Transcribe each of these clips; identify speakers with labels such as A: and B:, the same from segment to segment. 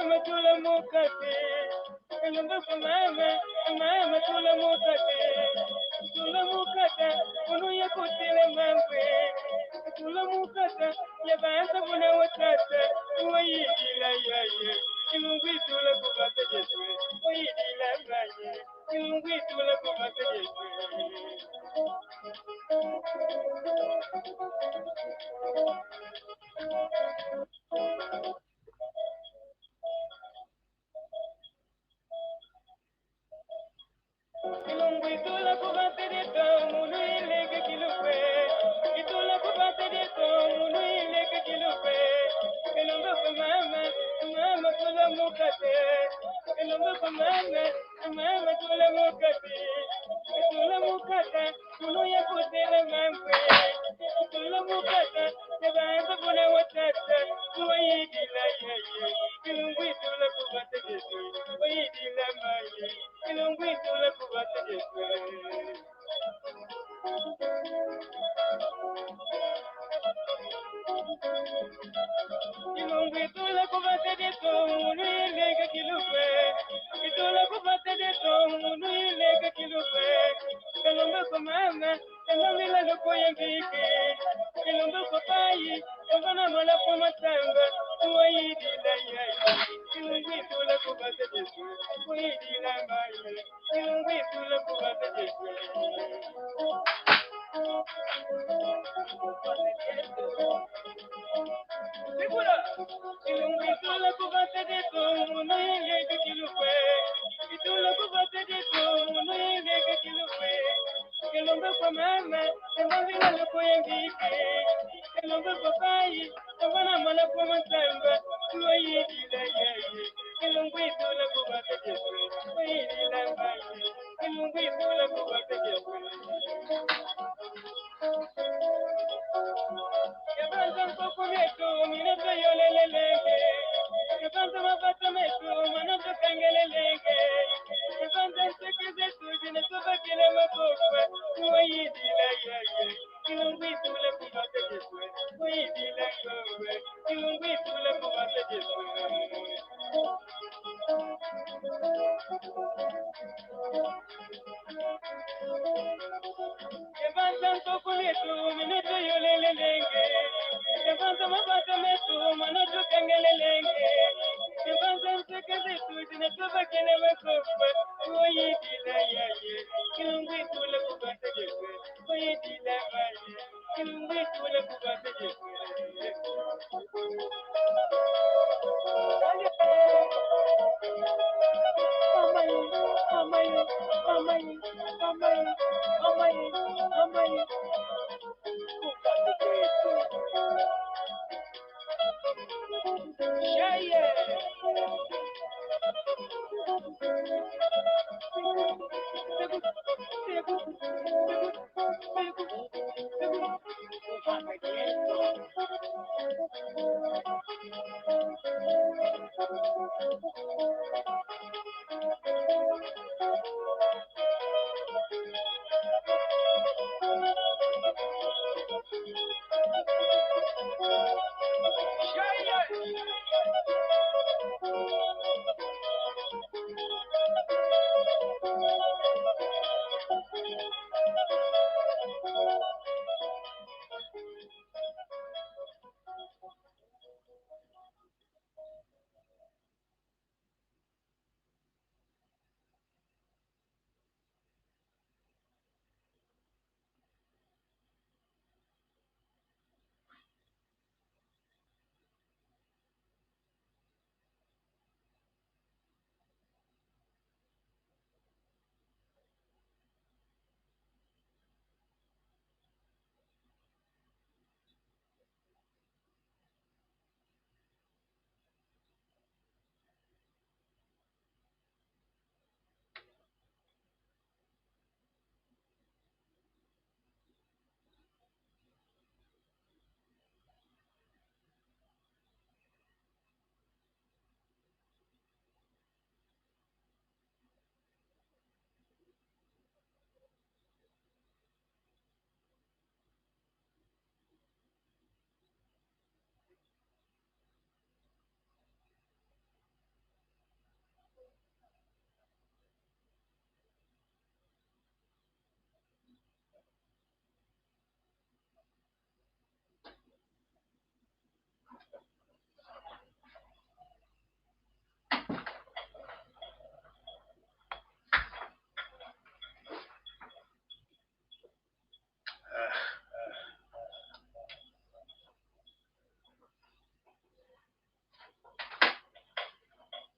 A: mama tula mukate. Kalumba kwa mama tula mukate. Tula mukata, unu ya kutile mambe. Tula mukata, ya baasa muna watata. Uwayidila yaye, ilungwi tula kubata jeswe. Uwayidila maye, ilungwi tula kubata jeswe. Itula kubate de to munu ileke kilukwe. Itula kubate de to munu ileke kilukwe. Elombe kwa mama tula mukate. Elombe kwa mama tula mukate. Tula mukata, munu ya kutele mambe. Tula mukata, nebaanza kuna watata. Uwayidila yeye, ilungwi tula kubate jesu. Uwayidila maye, ilungwi tula kubate jesu. Ilungwi tula kubate jesu, munu ileke kilukwe. Itula kubate jesu, munu ileke kilukwe. Kalombe kwa mama, kalombe la loko ya mbike. Kalombe kwa bayi, kalombe mola kwa matanga. Uwayidila yeye, ilungwi tula kubate jesu. Uwayidila maye, ilungwi tula kubate jesu. Segura! Ilungwi tula kubate jesu, munu ileke kilukwe. Itula kubate jesu, munu ileke kilukwe. Kalombe kwa mama, kalombe la loko ya mbike. Kalombe kwa bayi, kalombe mola kwa matanga. Uwayidila yeye, ilungwi tula kubate jesu. Uwayidila maye, ilungwi tula kubate jesu. Yabanza nkoko metu, minata yolelelenge. Yabanza mabata metu, manata kangelelenge. Yabanza nseke zetu, zinatubakile makokwe. Uwayidila yeye, ilungwi tula kubate jesu. Uwayidila kowe, ilungwi tula kubate jesu. Yabanza nkoko metu, minata yolelelenge. Yabanza mabata metu, manata kangelelenge. Yabanza nseke zetu, zinatubakile makokwe. Uwayidila yeye, ilungwi tula kubate jesu. Uwayidila maye, ilungwi tula kubate jesu.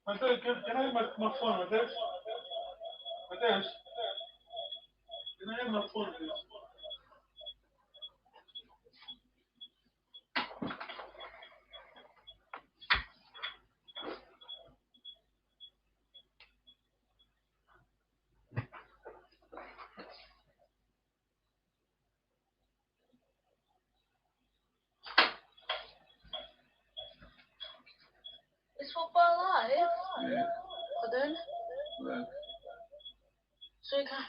A: Mateus, can I have my phone, Mateus? Mateus, can I have my phone, please?
B: Is football live?
A: Yeah.
B: Pardon?
A: Right.
B: So you can't.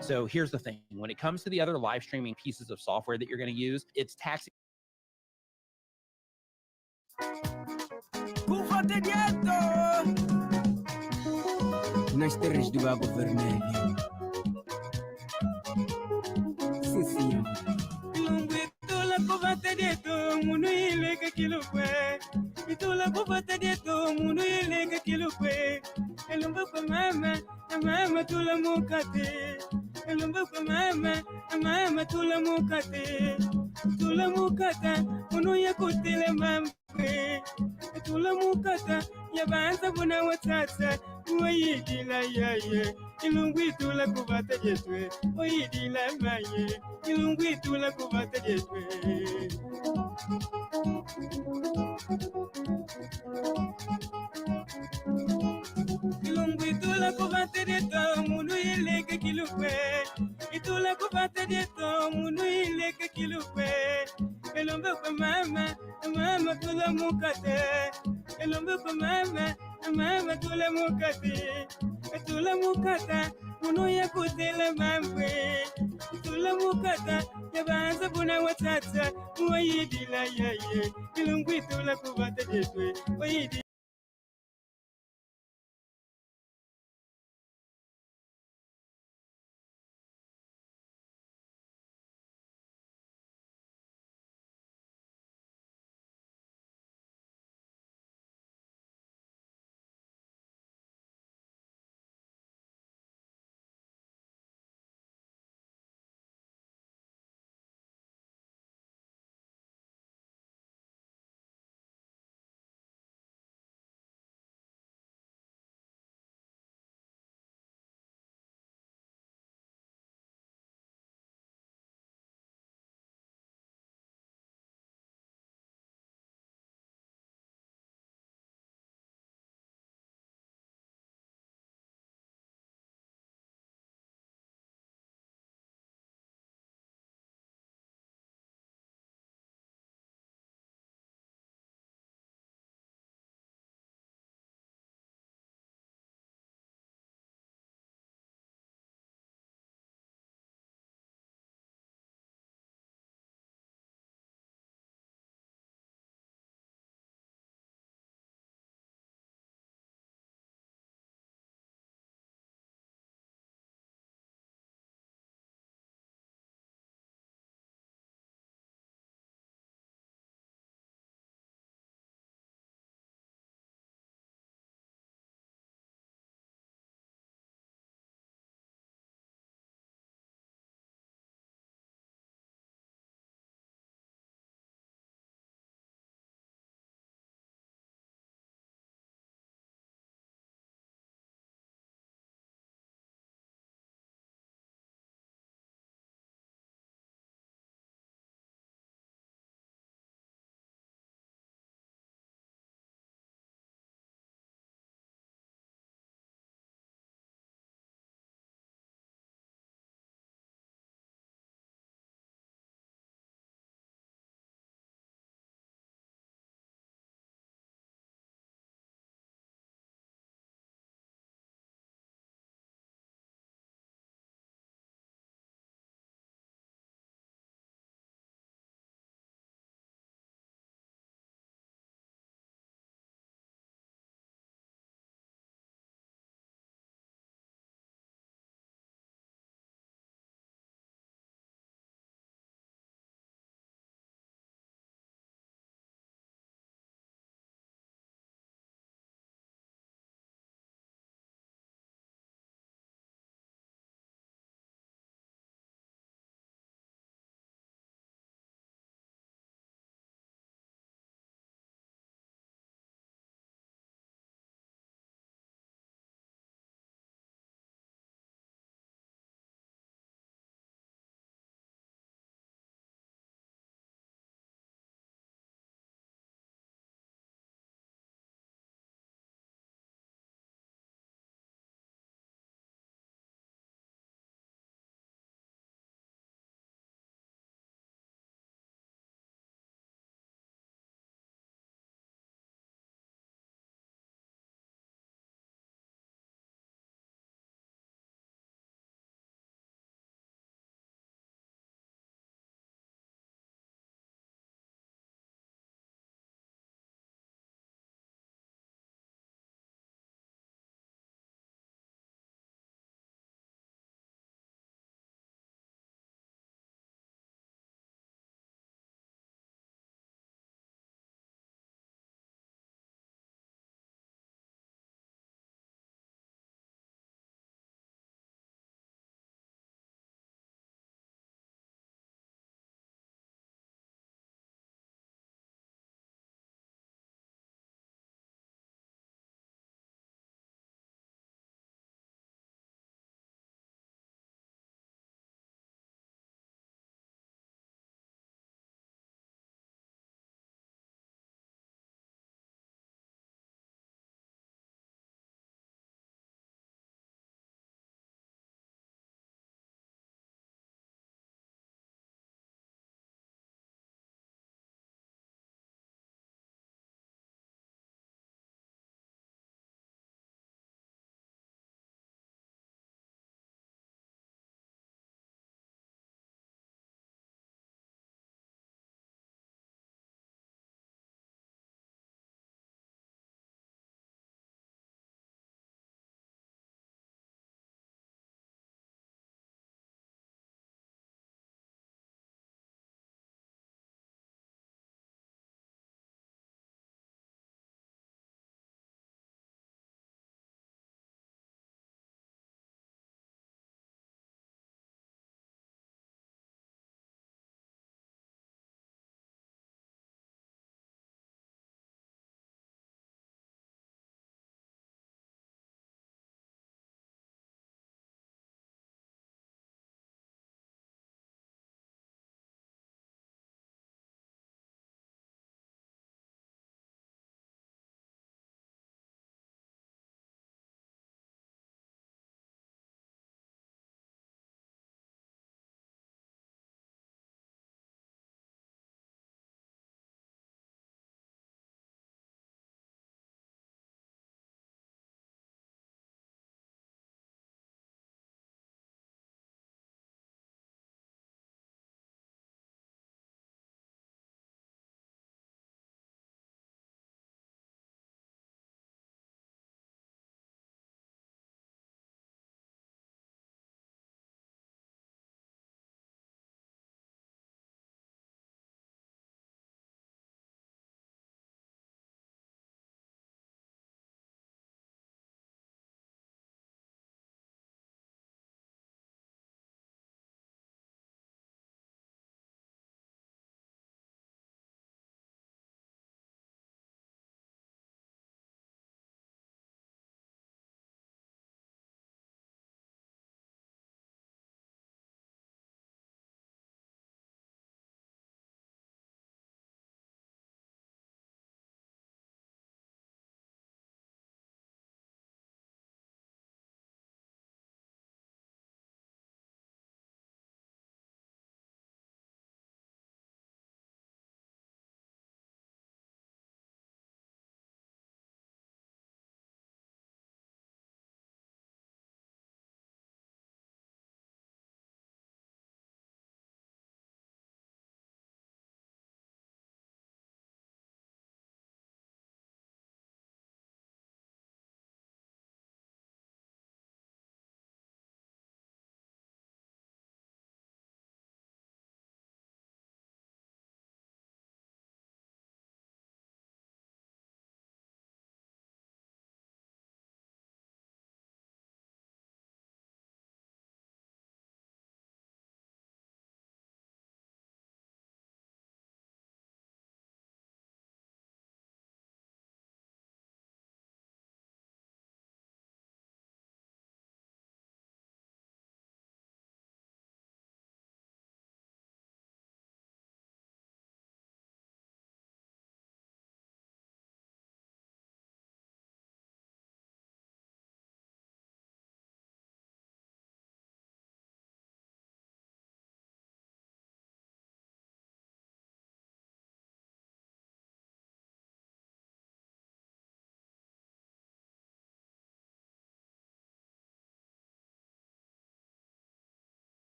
C: So here's the thing. When it comes to the other live streaming pieces of software that you're going to use, it's taxing.
D: Nas terras do Cabo Vermelho. Sim, senhor.
A: Mama tula mukate, elumba kwa mama tula mukata, munu ya kutile mampe, tula mukata, ya banza buna watata, uayidila yaye, ilungwi tula kubata jetwe, uayidila maye, ilungwi tula kubata jetwe. Itula kubate de to munu ile ke kilukwe itula kubate de to munu ile ke kilukwe elombe kwa mama tula mukate elombe kwa mama tula mukata munu ya kutela mamwe tula mukata ya banza buna watata wayidila yaye ilungu itula kubate de to wayidi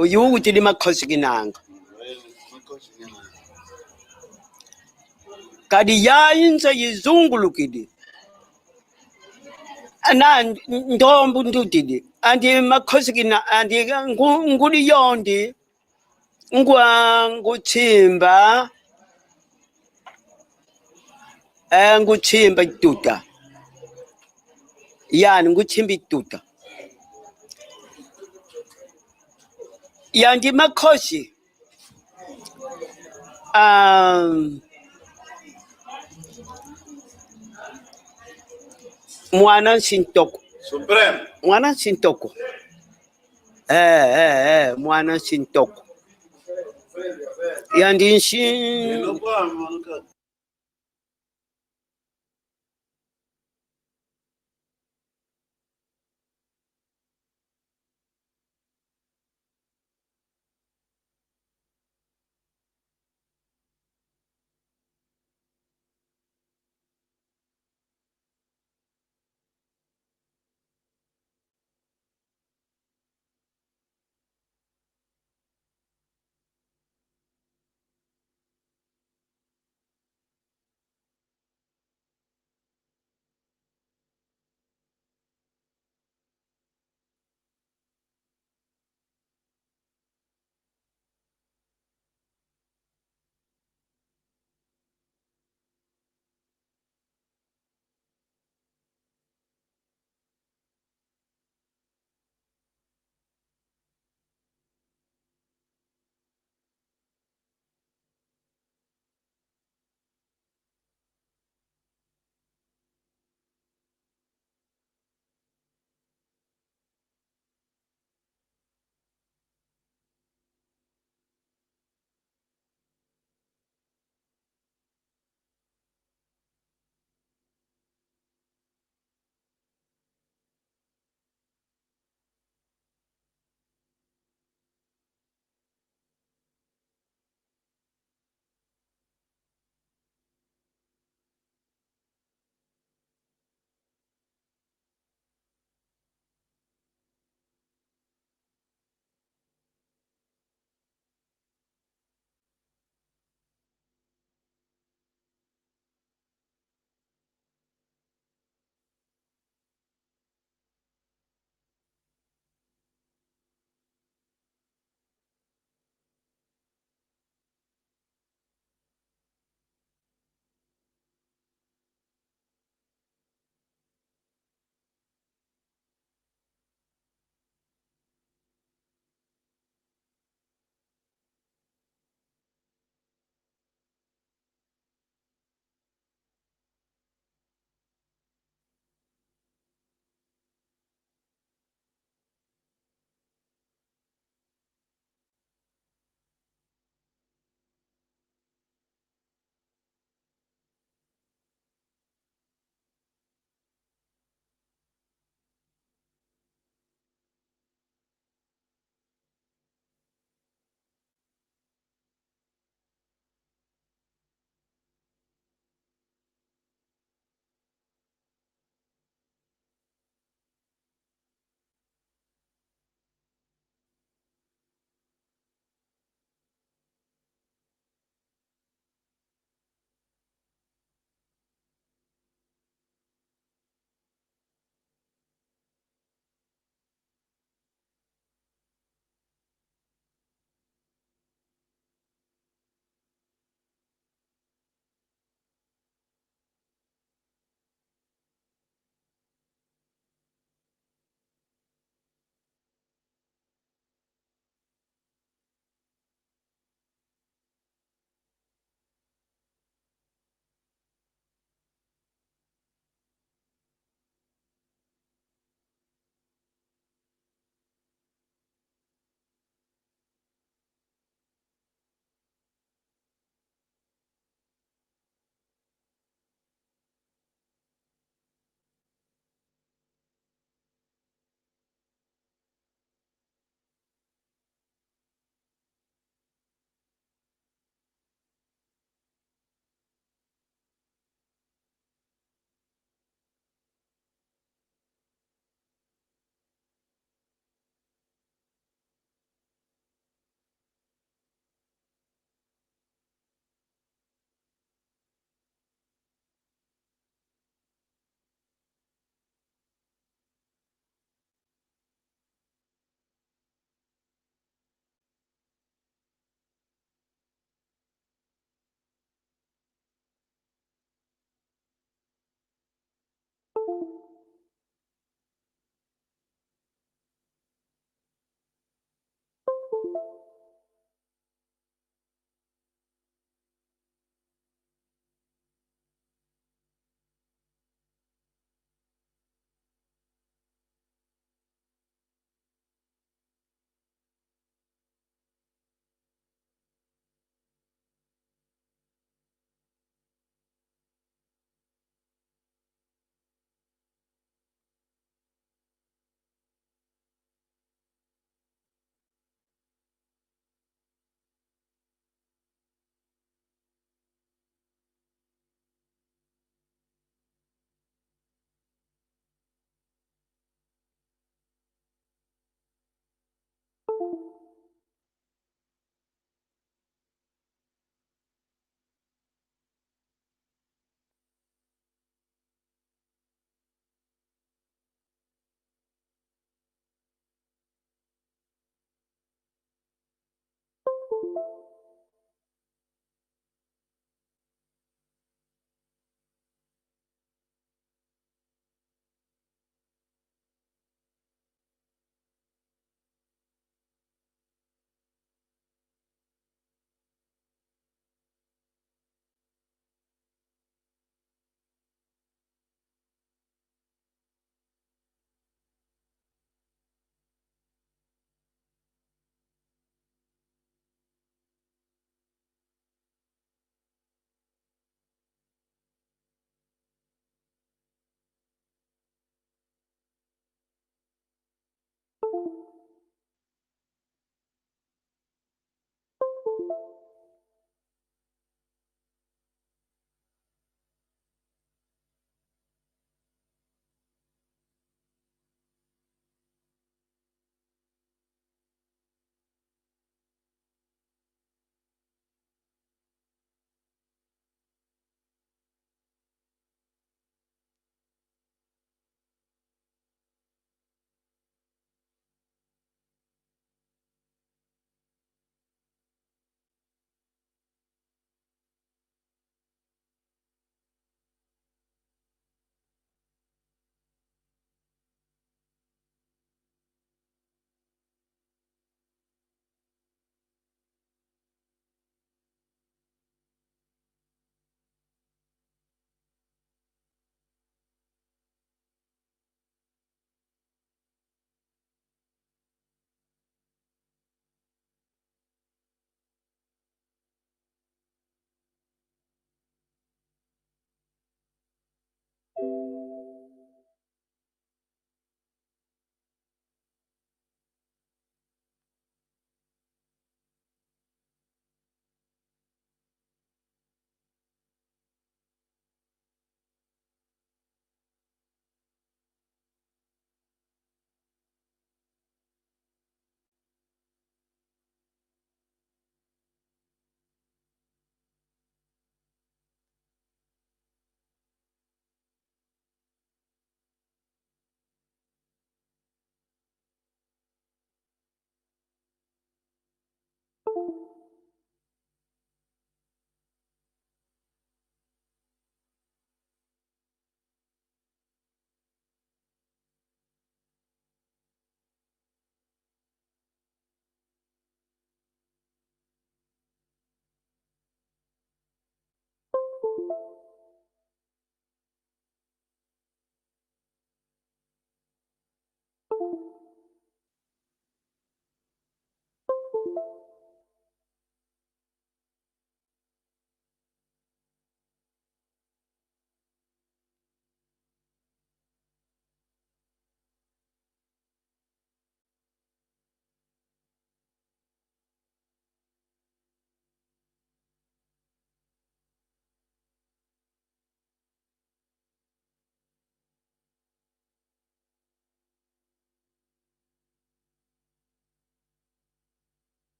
E: uyukuthi limakhosi kinanga kadi yayinse yizungulukidi ana ndombu ndudidi andi makhosi kina andi nguli yondi nguchimba nguchimba ituta yani nguchimba ituta yandi makhosi mwana sintoko
F: Supreme
E: mwana sintoko mwana sintoko yandi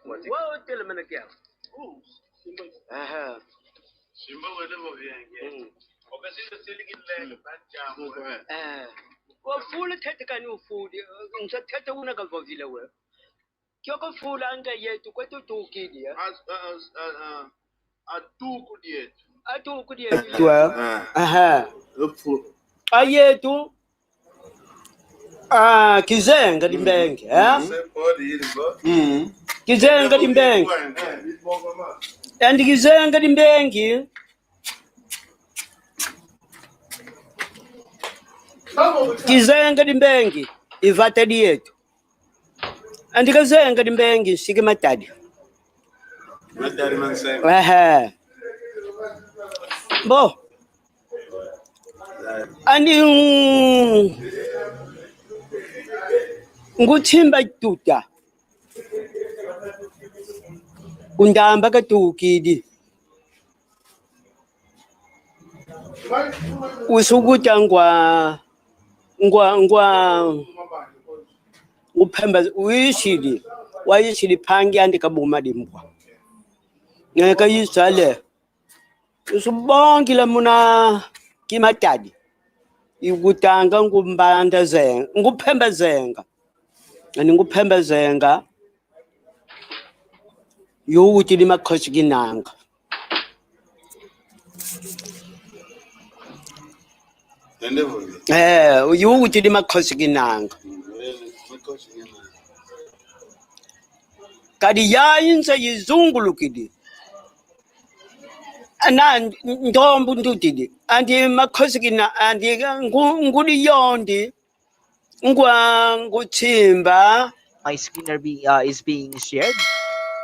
E: Wa tele mana kya. Aha. Wa fula tete kan u fudi. Unsa tete una ka vile we. Kyo ko fula anga yetu kwa tu kidi. Atu kudi yetu. Aha. Ayetu kizenga dimbenge, kizenga dimbenge, and kizenga dimbenge. Kizenga dimbenge ivata dietu, and kizenga dimbenge sige matadi. Aha, bo, and nguchimba tuta. Undamba katukidi usukuta ngwa uphemba wayishili phangi andikabuma dimbwa ngeka yisale usubongile muna kimatadi ikutanga ngumbanda zenga nguphemba zenga ani nguphemba zenga yuti limakhosi kinanga yuti limakhosi kinanga kadi yayinza yizungulukidi ana ndombu ndutidi andi makhosi kina andi nguli yondi nguchimba
F: My screen is being shared.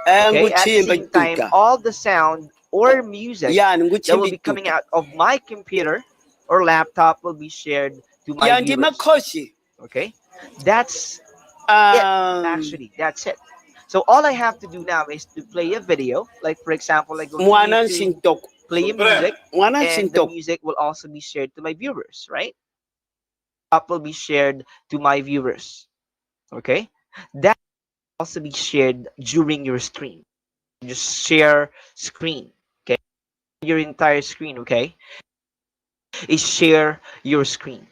F: Okay, at the same time, all the sound or music that will be coming out of my computer or laptop will be shared to my viewers. Okay, that's it. Actually, that's it. So all I have to do now is to play a video, like for example, like go to YouTube, play a music, and the music will also be shared to my viewers, right? Up will be shared to my viewers. Okay, that will also be shared during your stream. Just share screen. Okay, your entire screen. Okay, is share your screen.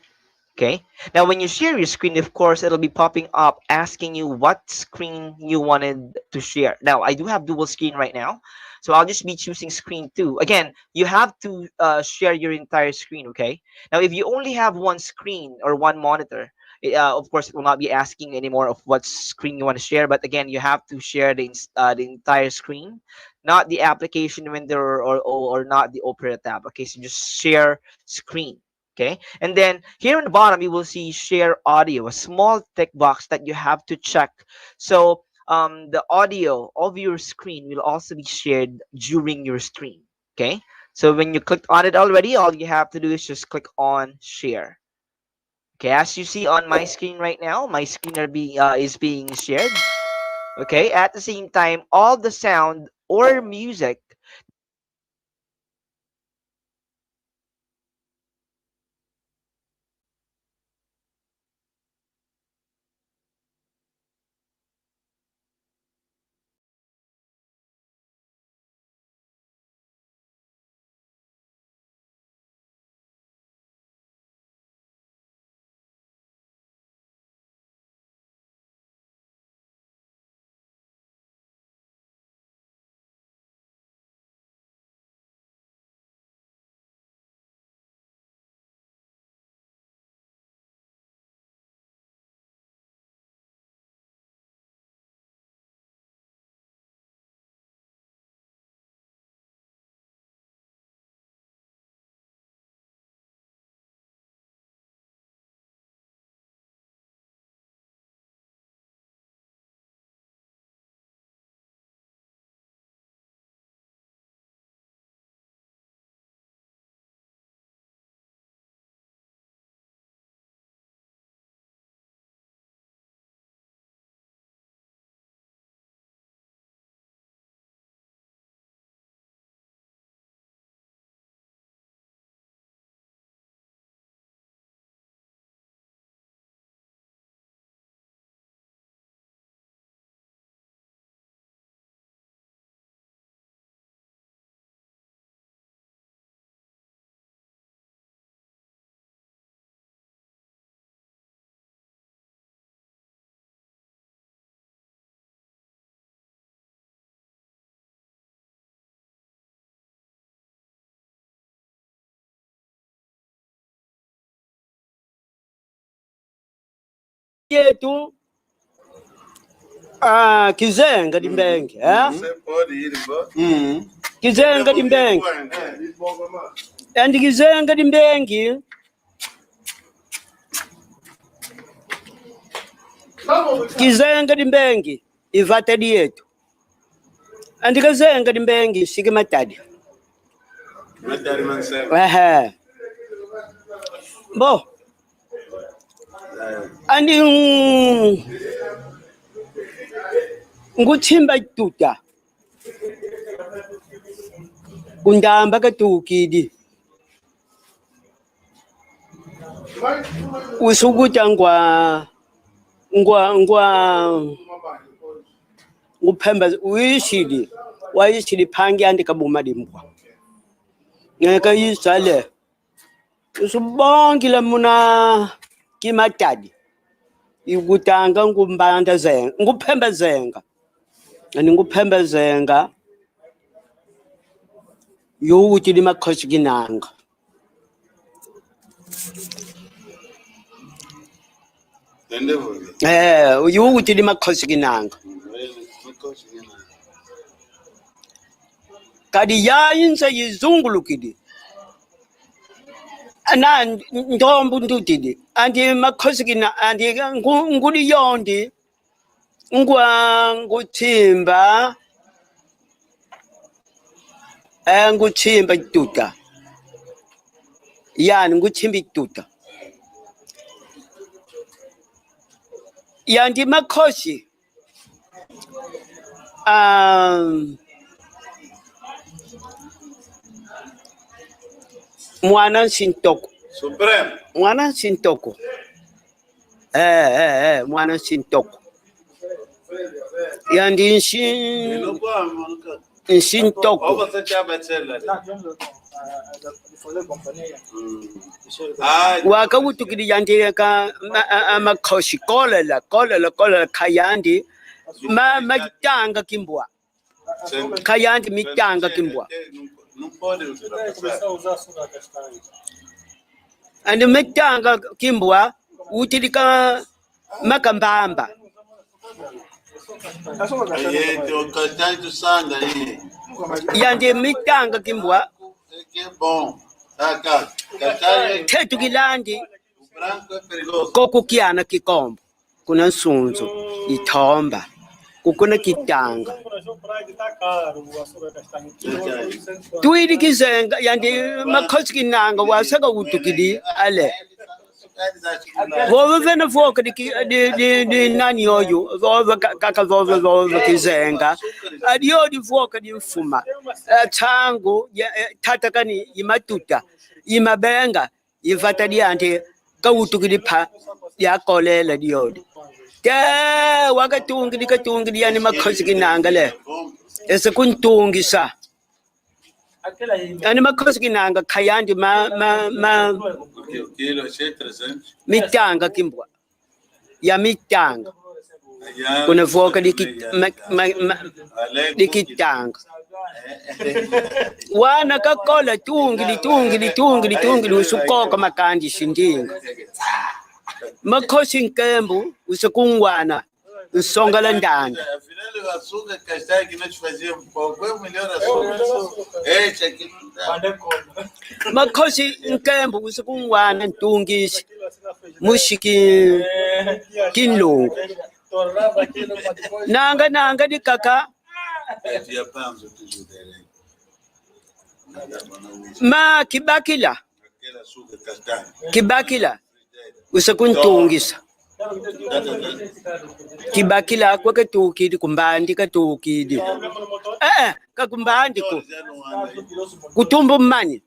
F: Okay, now when you share your screen, of course it'll be popping up asking you what screen you wanted to share. Now I do have dual screen right now, so I'll just be choosing screen 2. Again, you have to share your entire screen. Okay, now if you only have one screen or one monitor, of course it will not be asking anymore of what screen you want to share, but again you have to share the entire screen, not the application window or not the Opera tab. Okay, so just share screen. Okay, and then here on the bottom you will see share audio, a small tick box that you have to check. So the audio of your screen will also be shared during your stream. Okay, so when you click on it already, all you have to do is just click on share. Okay, as you see on my screen right now, my screen is being shared. Okay, at the same time, all the sound or music
G: yetu kizenga dimbenge kizenga dimbenge and kizenga dimbenge kizenga dimbenge ivatadi yetu and kizenga dimbenge shike matadi bo and nguchimba tuta kundamba katukidi usukuta nguphemba wayishili phangi andikabuma dimbwa ngeka yisale usubongile muna kimatadi ikutanga ngumbanda zenga nguphemba zenga ani nguphemba zenga yokuthi limakhosi kinanga yokuthi limakhosi kinanga kadi yayinse yizungulukidi ana ndombu ndutidi andi makhosi kina andi nguli yondi nguchimba nguchimba tuta yani nguchimba tuta yandi makhosi mwana sintoko
H: Supreme
G: mwana sintoko mwana sintoko yandi nsintoko wakawutukidi yandi ka makhosi kolela khayandi matanga kimbwa khayandi mitanga kimbwa and mitanga kimbwa utilika makambamba yandi mitanga kimbwa tetu kilandi kokukiana kikombo kuna nsunzu ithomba kukuna kitanga tuidi kizenga yandi makhosi kinanga wasaka utukidi ale vovo vena voka di nani yoyo vovo kaka vovo kizenga adiyo di voka di mfuma tangu tatakani imatuta imabenga ivata di ante kawutukidi pa yakolela diyodi ke wakatungidi yani makhosi kinanga le esekuntungisa yani makhosi kinanga khayandi mitanga kimbwa ya mitanga kuna voka dikitanga wana kakola tungili usukoka makandi shindinga makhosi nkembu usekungwana nsongala ndanda makhosi nkembu usekungwana ntungisi mushiki kinlungu nanga dikaka ma kibakila usekuntungisa kibakila kwake tukidi kumbandi katukidi kakumbandi kutumbu mmanye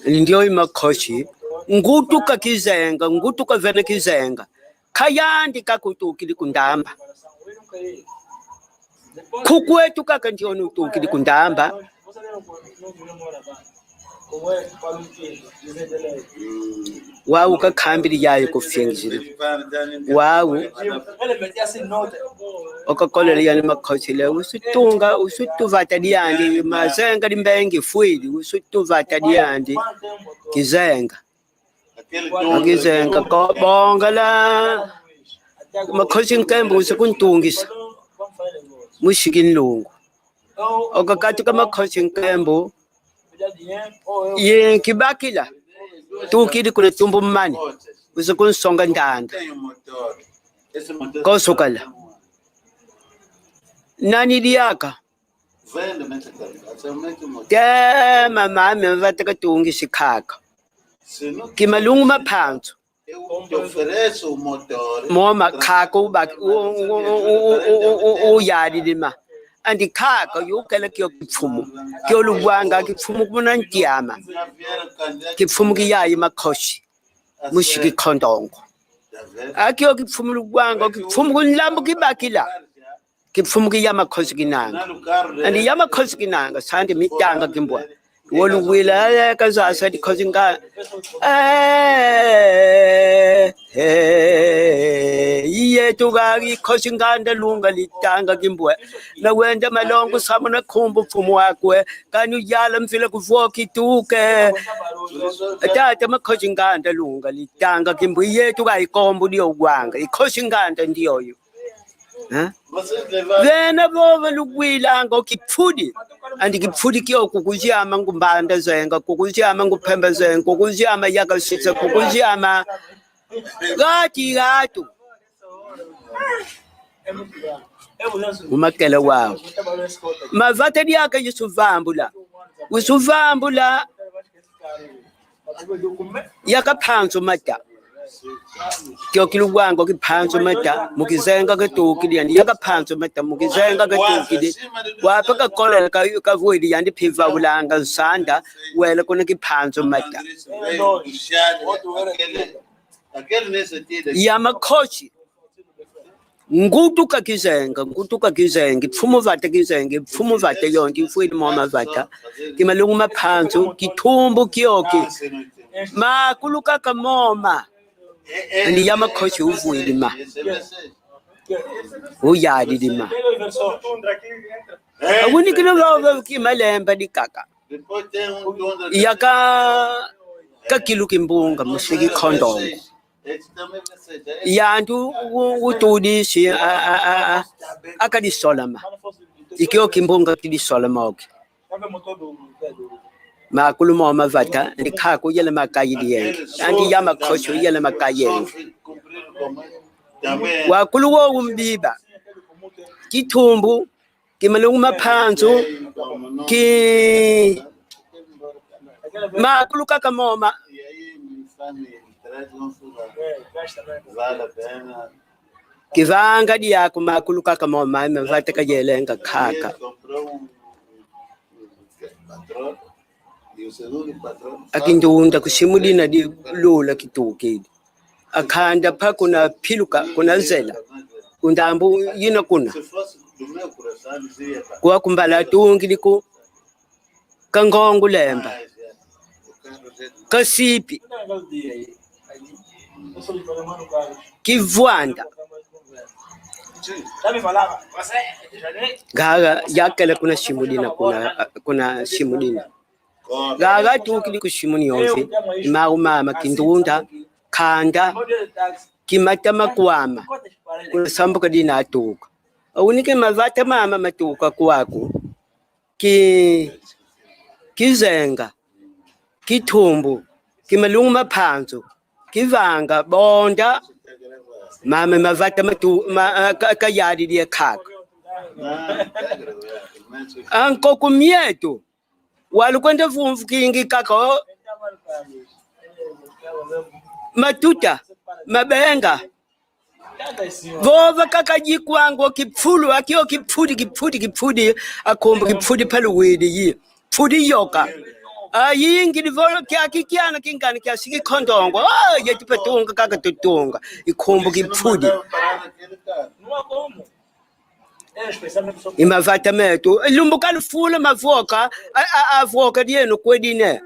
G: ndio imakhosi ngutuka kizenga ngutuka vena kizenga khayandi kakutukidi kundamba kukwetu kaka ndio nutukidi kundamba Wow ka khambiri yayo ko fengzile. Wow. Okakolele yani makhosile usutuvata diandi mazenga dimbengi fuidi usutuvata diandi kizenga. Akizenga ko bonga la makhosi nkembo usukuntungisa. Mushikin lungu. Okakati ka makhosi nkembo ye kibakila tukiri kule tumbu mmani usikunsonga ndanda kosukala nani diaka te mama mvataka tungi shikaka kimalungu maphanzo moma khako ubaki uyadi lima andi khaka yukela kyo kipfumu kyo lugwanga kipfumu kuna ntiama kipfumu kiyayi makhoshi mushiki khondongo akyo kipfumu lugwanga kipfumu kunlambu kibakila kipfumu kiya makhoshi kinanga andi ya makhoshi kinanga sandi mitanga kimbwa woluwila kazasa dikhoshi nga iye tugagi khoshi nganda lunga litanga kimbwa na wenda malongo samana khumbu pfumu wakwe kanyu yala mfile kuvoki tuke tata makhoshi nganda lunga litanga kimbwa iye tugagi kombu dio gwanga ikhoshi nganda ndiyoyo vena vova lukwila ngo kipfudi andi kipfudi kyo kukuzyama ngumbanda zenga kukuzyama nguphemba zenga kukuzyama yakasitsa kukuzyama gati gato umakela wawo mavata diaka usuvambula yakaphanzo mata kyo kilugwango kiphanzo mata mukizenga ketukili yani yakaphanzo mata mukizenga ketukili wapha kakolela kavuidi yandi phiva bulanga nsanda wele kuna kiphanzo mata yamakhoshi ngutuka kizenga pfumu vata yonke ifuidi moma vata kimalungu maphanzo kithumbu kyoki makuluka kamoma andi yamakhoshi uvuidi ma uyadi lima akunikilo vava kimalemba dikaka yaka kakilu kimbunga mushiki khondongo yantu utudi si akadisolama ikyo kimbunga kidisolama oke makuluma mavata ndikhako yele makayidi yenge andi yamakhoshi yele makayenge wakuluwo umbiba kithumbu kimalungu maphanzo ki makuluka kamoma kivanga diako makuluka kamoma mavata kayelenga khaka akindunda kushimulina di lula kitukidi akhanda pha kuna philuka kuna zela undambu yina kuna kwa kumbala tungi liku kangongu lemba kasipi kivwanda gaga yakela kuna shimulina kuna shimulina gaga tukili kushimuni yonse mama kindunda khanda kimata makwama kusambuka dina tuka unike mavata mama matuka kwako kizenga kithumbu kimalungu maphanzo kivanga bonda mama mavata matu kayadi dia khaka anko kumieto walukwenda vumvu kingi kako matuta mabenga vova kakajikwango kipfulu akio kipfudi akomba kipfudi paluwidi yi pfudi yoka yingi livolo kiakikiana kingani kiasiki khondongo yetu patunga kakatutunga ikomba kipfudi imavata metu lumbuka lufula mavoka avoka dieno kwedine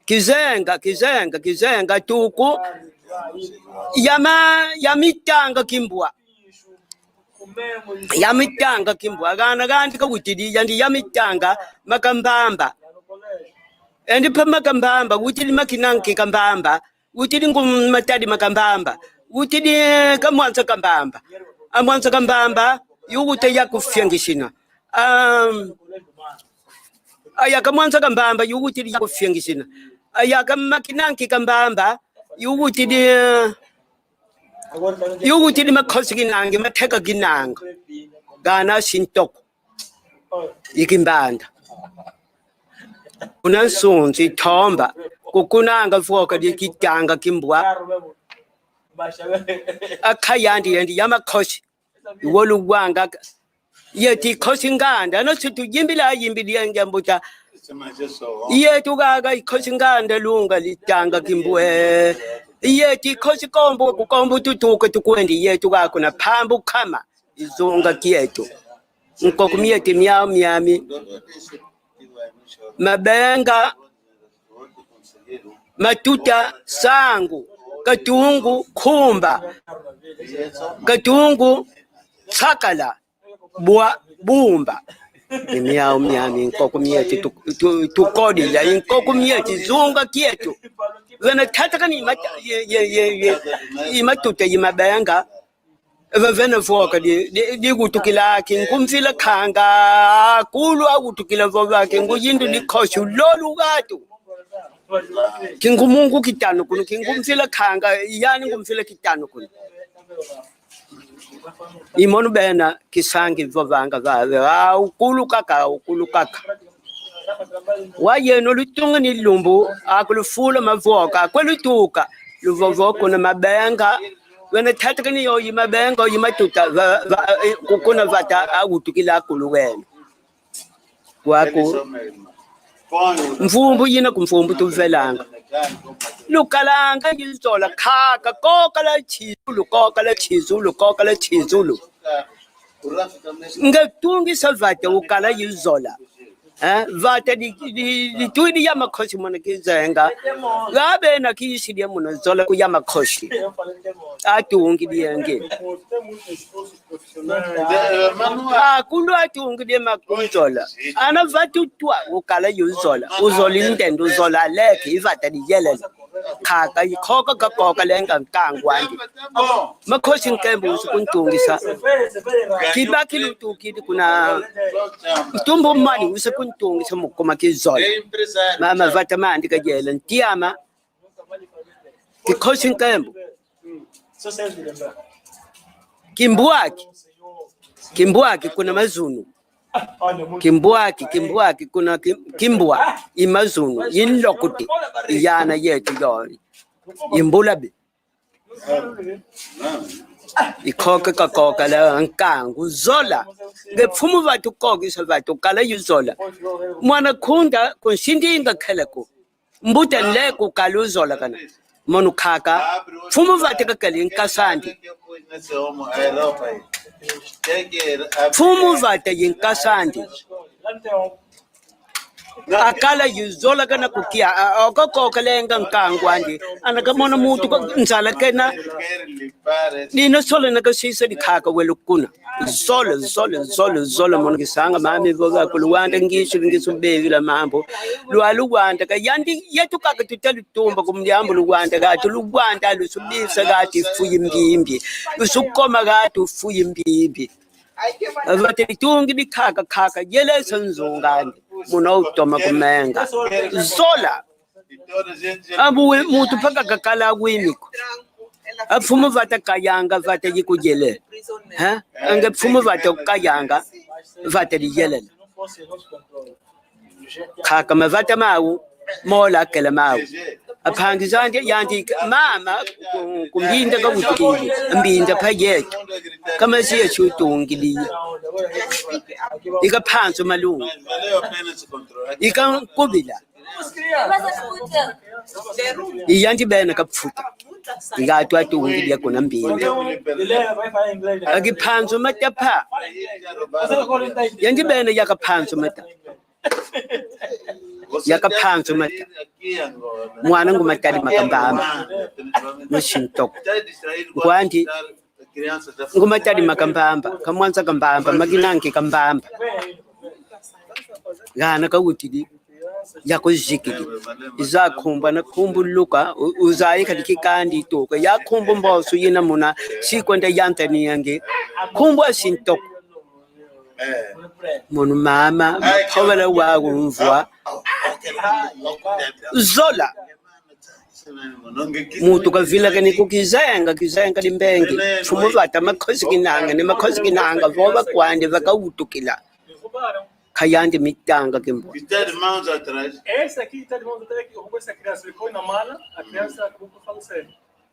G: kizenga tuku yamitanga kimbwa kana kandi kawutili yandi yamitanga makambamba endi pa makambamba wutili makinanki kambamba wutili ngumatadi makambamba wutili kamwanza kambamba amwanza kambamba yuwute yakufyengishina ayaka mwanza kambamba yuwutili yakufyengishina ayaka makinanki kambamba yuwutili makhosi kinangi matheka kinanga gana sintoko ikimbanda kuna nsonzi thomba kukunanga foka dikitanga kimbwa akhayandi yendi yamakhosi wolugwanga yeti khosi nganda no situ yimbili ngembuta yetu gaga ikhosi nganda lunga litanga kimbwe yeti khosi kombo tutuke tukwendi yetu ga kuna phambu khama izunga kietu nkokumiyeti myao myami mabenga matuta sangu katungu khumba katungu sakala bumba imyao myami nkokumiyeti tukodila inkokumiyeti zunga kietu vena thatakani imatuta yimabenga vena foka di kutukila kinkumfila khanga kulu akutukila vovake nguyindu likhosi lolu gatu kingumungu kitano kuno kingumfila khanga yani ngumfila kitano kuno imonu bena kisangi vovanga vave ukulu kaka wayeno lutunga ni lumbu akulufula mavoka kwelutuka luvovoko na mabenga wena thatakani yo yimabenga yimatuta kukuna vata akutukila kulu wena kwaku mfumbu yina kumfumbu tuvelanga lukalanga yizola khaka kokala chizulu ngetungisa vata ukala yizola vata litwini ya makhosi mwana kizenga gabe na kiyisidia muna zola ku ya makhosi atungi dienge kulu atungi die makunzola ana vatu twa ukala yuzola uzoli ndendo uzola leke ivata diyelela khaka ikhoka kakoka lenga nkangwandi makhosi nkembu usukuntungisa kibaki lutukidi kuna mtumbo mani usukuntungisa mukoma kizola mama vata mandi kajela ntiama kikhosi nkembu kimbwaki kuna mazunu kimbwaki kuna kimbwa imazunu yinlokuti yana yetu yoni imbulabi ikhoke kakoka la nkangu zola ngepfumu vatu kokisa vatu kala yuzola mwana khunda kunsindinga kheleko mbuta leko kaluzola kana monu khaka pfumu vatu kakali nkasandi pfumu vata yinkasandi akala yuzola kana kukia okakokalenga nkangwandi anakamona mutu nzala kena nina solo nakasisa dikhaka welukuna zolo mona kisanga mami voga kuluwanda ngisubeli la mambo lwaluwanda kayandi yetu kaka tutalitumba kumlyambo luwanda gathi luwanda lusubisa gathi fuyimbimbi lusukoma gathi fuyimbimbi avatitungi dikhaka yele sanzongani muna utoma kumenga zola abu mutu paka kakala wimiko apfumu vata kayanga vata yikujele ange pfumu vata kayanga vata diyelela khaka mavata mawu mola kela mawu aphangizande yanti mama kumbinda kabutukile mbinda phayetu kama siye chutungili ikaphanso malungu ikankubila iyanti bena kapfuta ikatwa tungili kuna mbinda akiphanso matapha yanti bena yakaphanso mata yakaphanso mata mwana ngumatali makambamba mushintok kwandi ngumatali makambamba kamwanza kambamba makinanki kambamba gana kawutili yako zikili izakhumba na kumbuluka uzayi kali kandi to ya khumbu mboso yina muna sikwenda yantani yange khumbu asintok munu mama phawela wa kumvwa zola mutu kavila kani kukizenga limbengi fumu vata makhosi kinanga voba kwande vakautukila Kayande mitanga kimbo.
H: Está de mãos atrás. Esse aqui está de mãos atrás que roubou essa criança. Ele põe na mala, a criança acabou por falecer.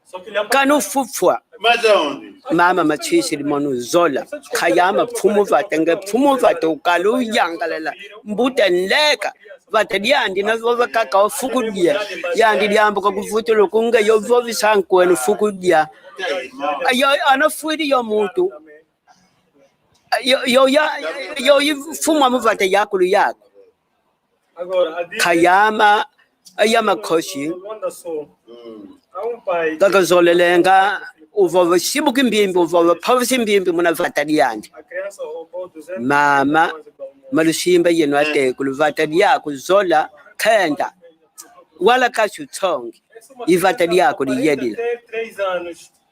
H: Só que ele
G: Kanu fufwa.
H: Mas aonde?
G: Mama machisi limonu zola. Kayama pfumu vata ukalu yangalela. Mbuta nleka. Vata diandi na vova kaka fukudia. Yandi diambo kakufutulu kunga yovovi sankwenu fukudia. Ayo anafuidi yo mutu. Yo fuma muvata yakulu yako kayama ayama koshi kakazolelenga uvova shibuki mbimbi uvova pavisi mbimbi muna vata diyandi mama malushimba yenu atekulu vata diyako zola kenda wala kashu tongi ivata diyako liyedila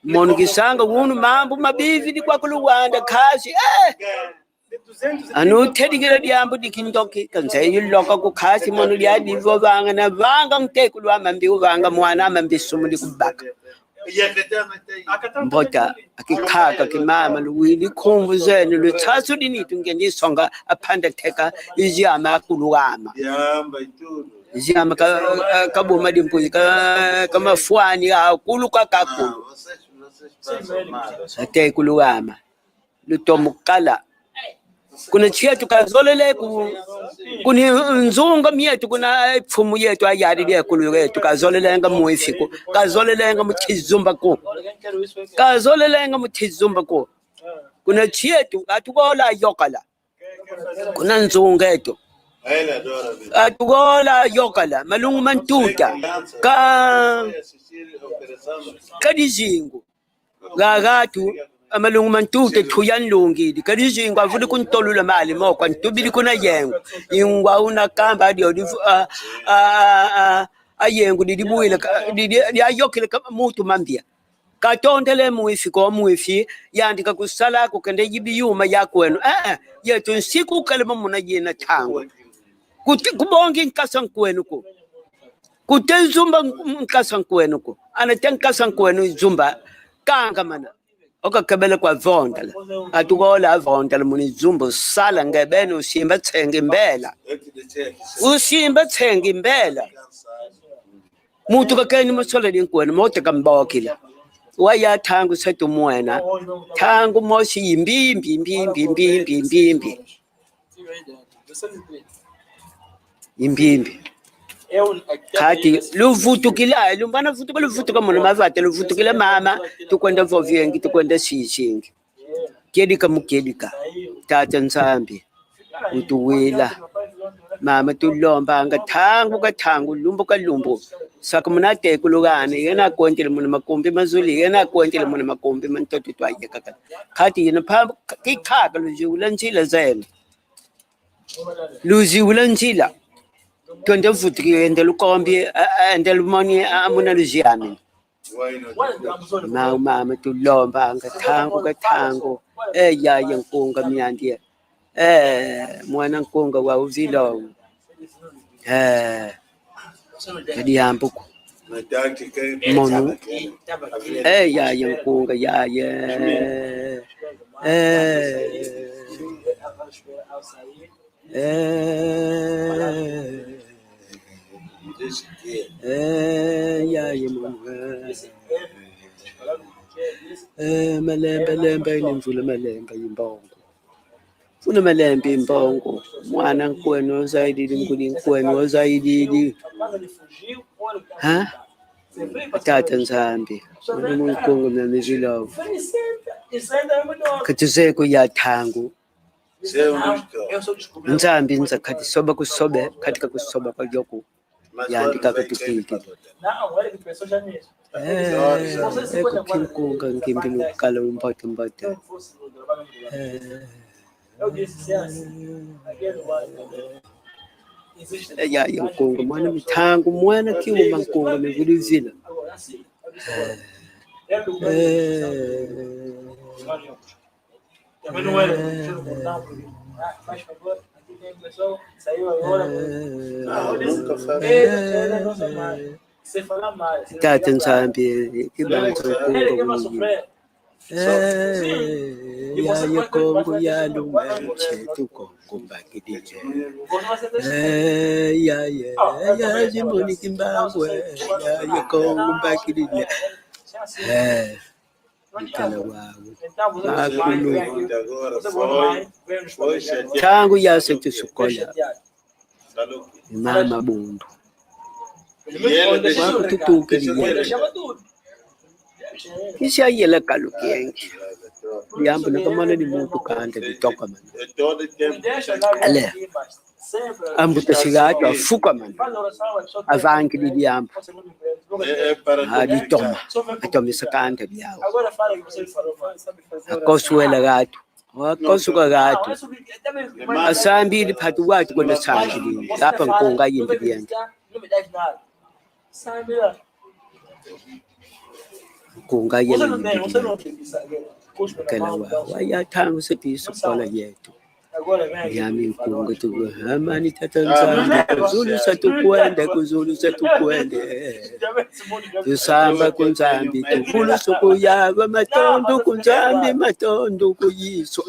G: Monu kisanga wunu mambu mabivi di kwa kuluwanda kazi anu tedigera diambu dikindoki kanse yuloka ku kazi monu dia divo vanga na vanga ntekulu amambi uvanga mwana amambi sumuli kubaka mbota akikaka kimama luwili kumvu zenu lutasu dinitu ngendi songa apanda teka iziyama kuluwama iziyama kabuma dimpuzi kamafuani kulu kakakulu ate kuluwama lutomukala kuna chetu kazolele kuni nzunga mietu kuna pfumu yetu ayari le kulu yetu kazolelenga muifiko kazolelenga mutizumba ko kuna chetu atukola yokala kuna nzunga yetu atukola yokala malungu mantuta kadizingu gagatu amalungu mantuta thuyanlungili kadizingu avuli kuntolula mali moko ntubili kuna yengu ingwa una kamba adio ayengu didibuile ayokile mutu mambia katondele muifi yandika kusala kukende yibiyuma yakwenu yetu nsiku kalima muna yena tangu kubongi nkasa nkwenu ko kutenzumba nkasa nkwenu ko anatenkasa nkwenu zumba kanga mana okakabela kwa vondala atukola vondala muni zumba sala ngebene usimba tsenga imbela mutu kakeni masola dinkwenu mote kambokila waya tangu setu mwena tangu mosi imbimbi kati luvutukila lumbana vutuka mona mavata luvutukila mama tukwenda vovyengi tukwenda sishingi kedika mukedika tata nsambi utuwila mama tulombanga tangu lumbu saka munate kulugane yena kwentele muna makombe mazuli yena kwentele muna makombe mantoto twayeka kati yena pa kikaka luziwulanjila zena luziwulanjila tonde vutiki ende lukombi ende lumoni amuna luziami mama tulombanga tangu ya yenkunga miandie mwana nkunga wa uzilo jadi ampuku monu ya yenkunga ya malembe nimvula malembe yimbongo funa malembe imbongo mwana nkwenu zaidi nguli nkwenu zaidi tata nzambi munkongo na mizilo katuzeko ya tangu nzambi nza kati soba kusobe katika kusoba kwa joku yandika katukiki kukinkunga ngimbi lokukala umbothe ya nkunga mwana mithangu mwana kiuma nkunga mivulizila Tata Nzambi kibanza nkunga ya Kongo ya lumeche tukongo mbakidije ya jimoni kimbangwe ya Kongo mbakidije mkala wawe makulu tangu yase tusukola mama bundu wakututukiliye kisha yela kalukiengi yambo nakamana ni muntu kande bitoka man ale ambuta sigato afuka man avangi di yambo adi toma atomi sakante biao akoswela gato akosuka gato asambi di phatu watu kona sambi lapha nkonga yimbi biyanda kunga yela kala wa tangu sepiso kola yetu yami kunga tu amani tatanza kuzulu satukwende tusamba kunzambi tukulu suku yaba matondo kuyiso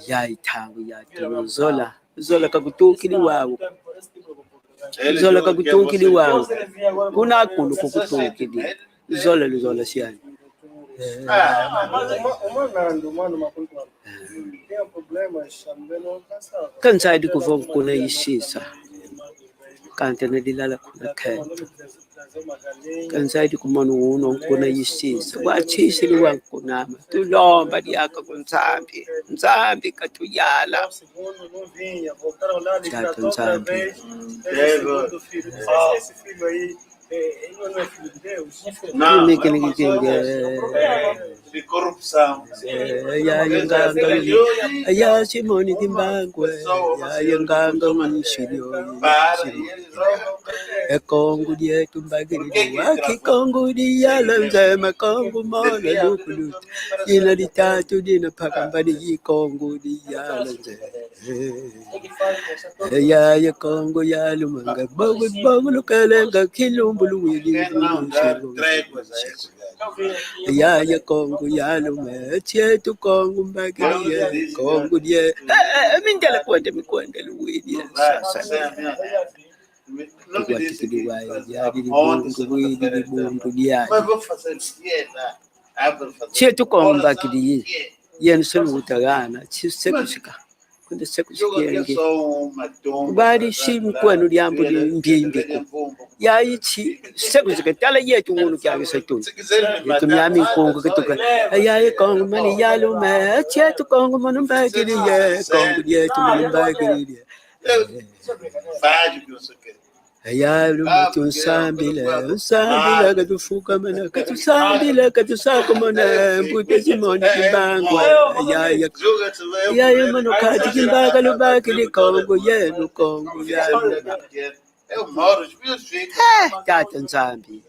G: ya tangu ya zola kakutukili wawo zola kakutukili wawo kuna kulu kukutukili zola siani kansadi kuvon kuna ishisa kante nadilala kuna kento kansadi kumonu uno kuna ishisa wachisi li wankunama tulomba diaka kunzambi katuyala tato nzambi ya simoni kimbangwe ya nganga mshilio ekongu dietu mbagiri wakikongu diyala nzema kongu mona lukulutu ina ditatu dina pakambadi yikongu diyala nzema ya kongu ya lumanga bogu lukalenga kilumbulu wili ya kongu ya lume chetu kongu mbagiri kongu die mindela mikwende luwili sasa chetu kongu mbagiri yen sulu utagana chisekushika kunde sekushikenge bari shimi kwenu lyambo mbimbiko ya ichi sekushika tala yetu ngunu kya setu tumyami kongo ketuka ya kongo mani yalume chetu kongo manu mbagiri ye kongo yetu manu mbagiri ya lume unsambila katufuka mana katusako mana mpute simoni kimbangwa ya mano kati kimbaga lubaki li kongo yenu kongo ya tata nzambi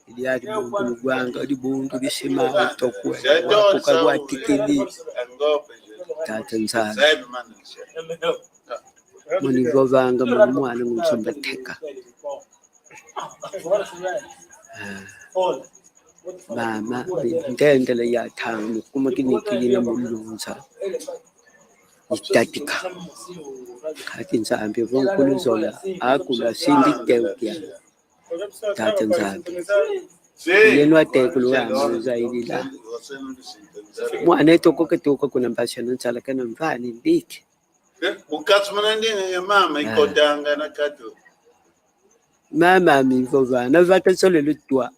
G: iliyadi mungu lugwanga libundu lishima utokwe wakuka watikili tata nzambi muni govanga mwana ngumsumba teka mama ndendela ya thangu kuma kinikile mulunza itatika kati nzambi vonkulu zola akula sindi teukia tata nzambi yenwa tekulu wangu zaidi la mwana etoko kuna mbashana nsala kana mvani ndiki
I: ukatsi mnandini ya mama ikodanga na katu
G: mama mivovana vakasole lutwa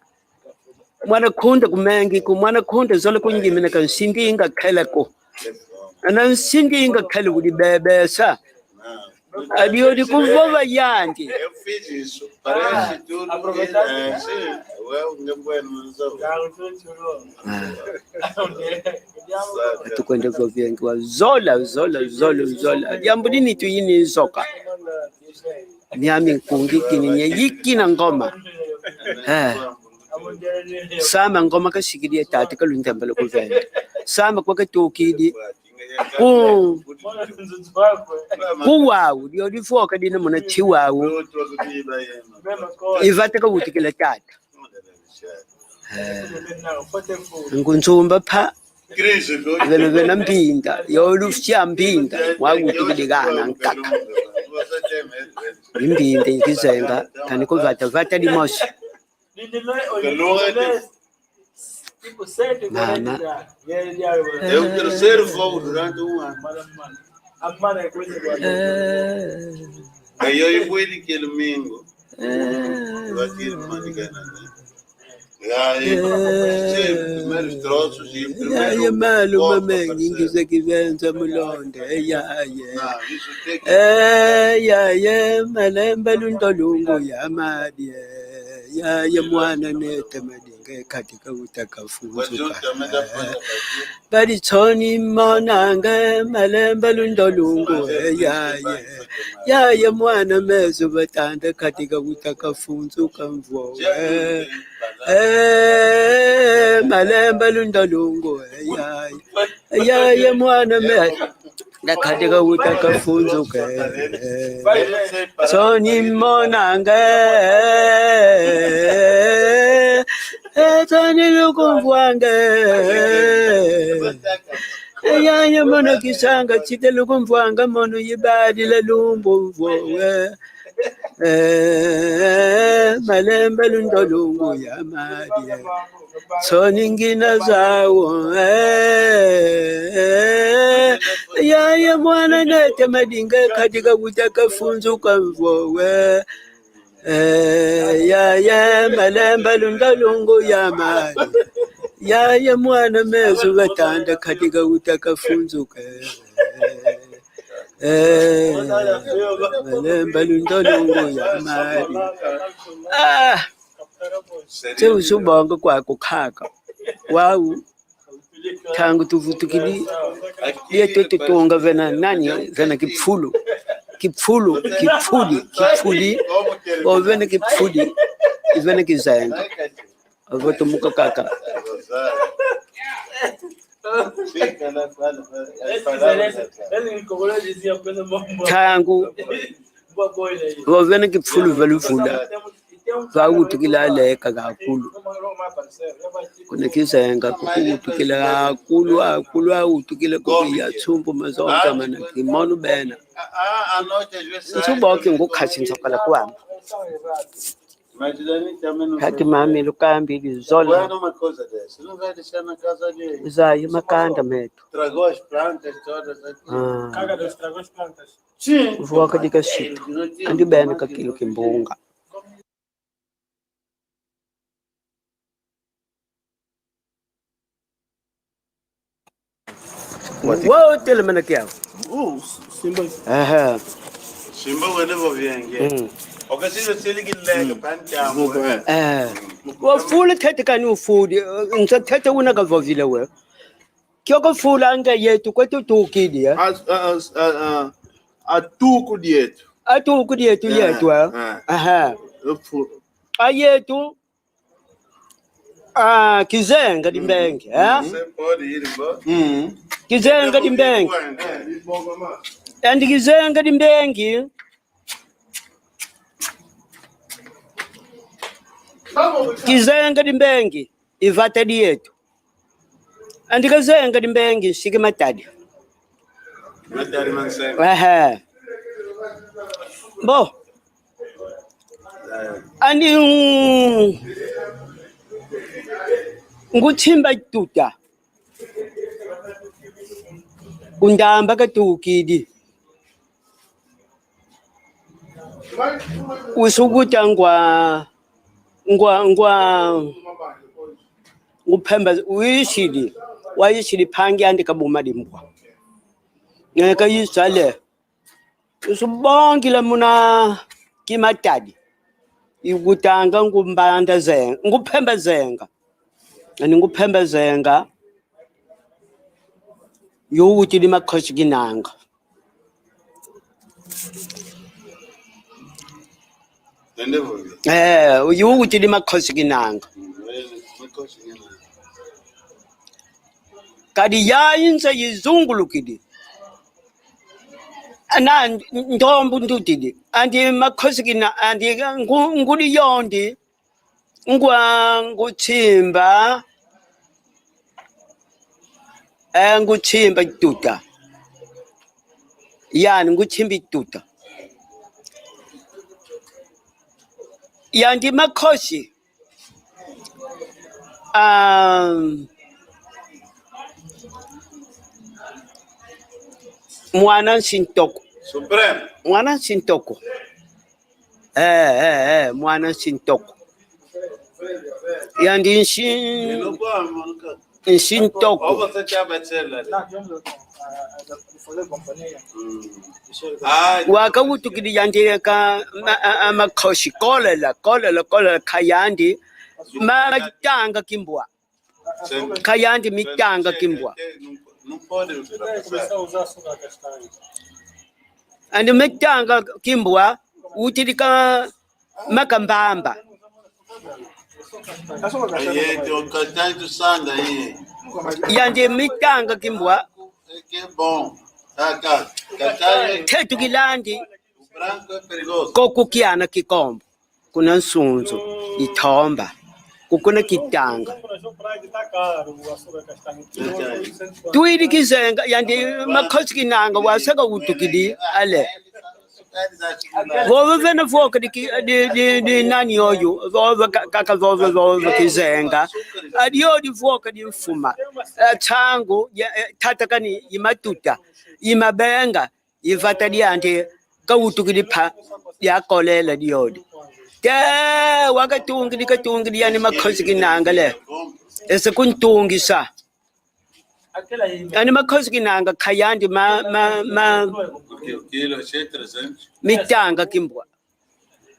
G: mwana khunda kumengi ku mwana khunda zole kunyimina kan singi inga khala ko ana singi inga khala udi bebesa Adio di kuvova yanti.
I: Eu fiz isso. Parece tudo. Sim, eu não bueno.
G: Tukwende vyengi wa zola. Jambo nini tu yini soka. Nyami kungi kini yiki na ngoma. Sama ngoma kashikilia tati kalunitembele kuvenda. Sama kwa ketokidi. Kuwawu dio difoka dina mona chiwawu. Ivata ka wutikile tata. Ngunzumba pa. Vena mpinda. Yolu fia mpinda. Wa wutikile gana nkaka. Mpinda ikizenga. Taniko vata di moshi. Mama.
I: É o terceiro voo durante ano. Aí eu fui naquele domingo. Eu aqui no Manicana. Primeiros troços e primeiro.
G: Malo mamãe, ingiza kivenza mulonde. Malemba lundolungu ya madie. Ya mwana nete madinge katika utakafunzuka. Bali choni monange malemba lundolungu. Ya mwana mezo batanda katika utakafunzuka mvo. Malemba lundolungu. Ya mwana mezo. Katika utakafunzuka. Choni monange. Tani lukumvwange. Yaya mono kisanga chite lukumvwanga mono yibadi la lumbumvowe. Malemba lundolungu ya madi. Choni ngina zawo. Yaya mwana nete madinga katika utakafunzuka mvowe. Ya malemba lundolungu ya madi. Ya mwana mezo batanda katika utakafunzuka. Malemba lundolungu ya madi. Sewu subonga kwa kukaka. Wow. Tangu tuvutukili. Lieto tutunga vena nani vena kipfulu. Kipfuli. O vena kipfuli. Vena kizaenda. Voto muka kaka. Tangu. Vena kipfulu velufula. Vakutukila leka kakulu. Kuna kizenga kukutukila akulu utukile kuya tsumbu mazonga mana kimono bena. Nsuboke ngukhathinza kala kwami. Kati mami lukambi zola. Zayi makanda metu.
I: Tragou as plantas todas aqui.
H: Caga, estragou as plantas.
I: Sim.
G: Voka dikashito. Andi bena kakilo kimbunga. Wote le manakia.
I: Simba. Simba whenever vienge. Okasilo siliki lega pancha.
G: Wa fula tete kanu food. Nsa tete una ka vovile we. Kyoko fula anga yetu kwetu tukidi ya.
I: Atuku dietu.
G: Atuku dietu yetu. Ayetu. Kizenga dimbenge, Kizenga dimbenge. And kizenga dimbenge. Kizenga dimbenge. Ivata dietu. And kizenga dimbenge shike matadi.
I: Matadi manse.
G: Bo. And nguchimba tuta. Undamba katukidi. Usukuta ngupemba uishidi. Waishidi pangi andi kabuma dimbwa. Ngeka yisale. Usubongi la muna kimatadi. Igutanga ngumbanda zenga, ngupembe zenga. Ani ngupembe zenga. Yuti di makhosi ginanga. Yuti di makhosi ginanga. Kadi ya insa yizungulukidi. Ana ndombu ndutidi. Andi makhosi gina andi ngudi yondi. Nguchimba. Nguchimba tuta. Yani nguchimbi tuta. Yandi makhosi. Mwana sintoko.
I: Supreme.
G: Mwana sintoko. Mwana sintoko. Yandi nsintoko. Waka wutukidi yandi ka makhoshi kolela kayandi matanga kimbwa. Kayandi mitanga kimbwa. Andi mitanga kimbwa utilika makambamba. Yandi mitanga kimbwa. Tetu kilandi koku kiana kikombo. Kuna nsunzu itomba. Kukuna kitanga. Tuidi kizenga yandi makhosi kinanga wasaka utukidi ale. Vovo vena foka di nani oyu vovo kaka vovo kizenga. Adio di foka di mfuma. Tangu tatakani imatuta. Imabenga ivata di ante ka utukidi pa ya kolela diodi. Wakatungi yani makhosi kinanga le. Ese kuntungisa. Yani makhosi kinanga kayandi mitanga kimbwa.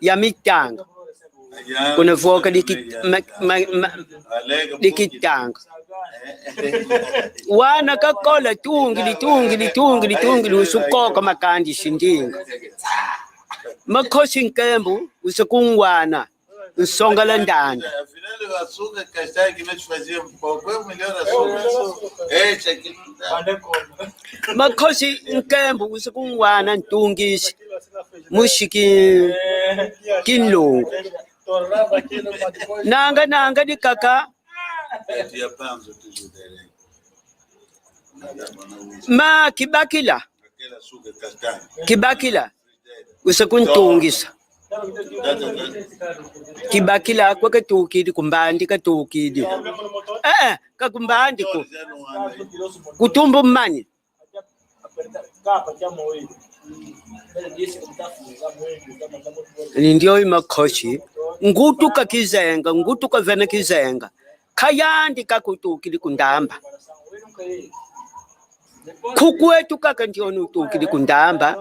G: Ya mitanga. Kuna voka dikitanga. Wana kakola tungili usukoka makandi shindinga. Makhosi nkembu usakungwana nsongala ndanda. Makhosi nkembu usakungwana ntungisi mushiki kinlungu. Nanga di kaka ma kibakila usakuntungisa. Kibakila kwa katukidi kumbandi katukidi. Kakumbandi ku. Kutumbu mani. Nindio imakhoshi. Ngutuka kizenga, ngutuka vena kizenga. Kayandi kakutukidi kundamba. Kukwetu kaka ndio nutukidi kundamba.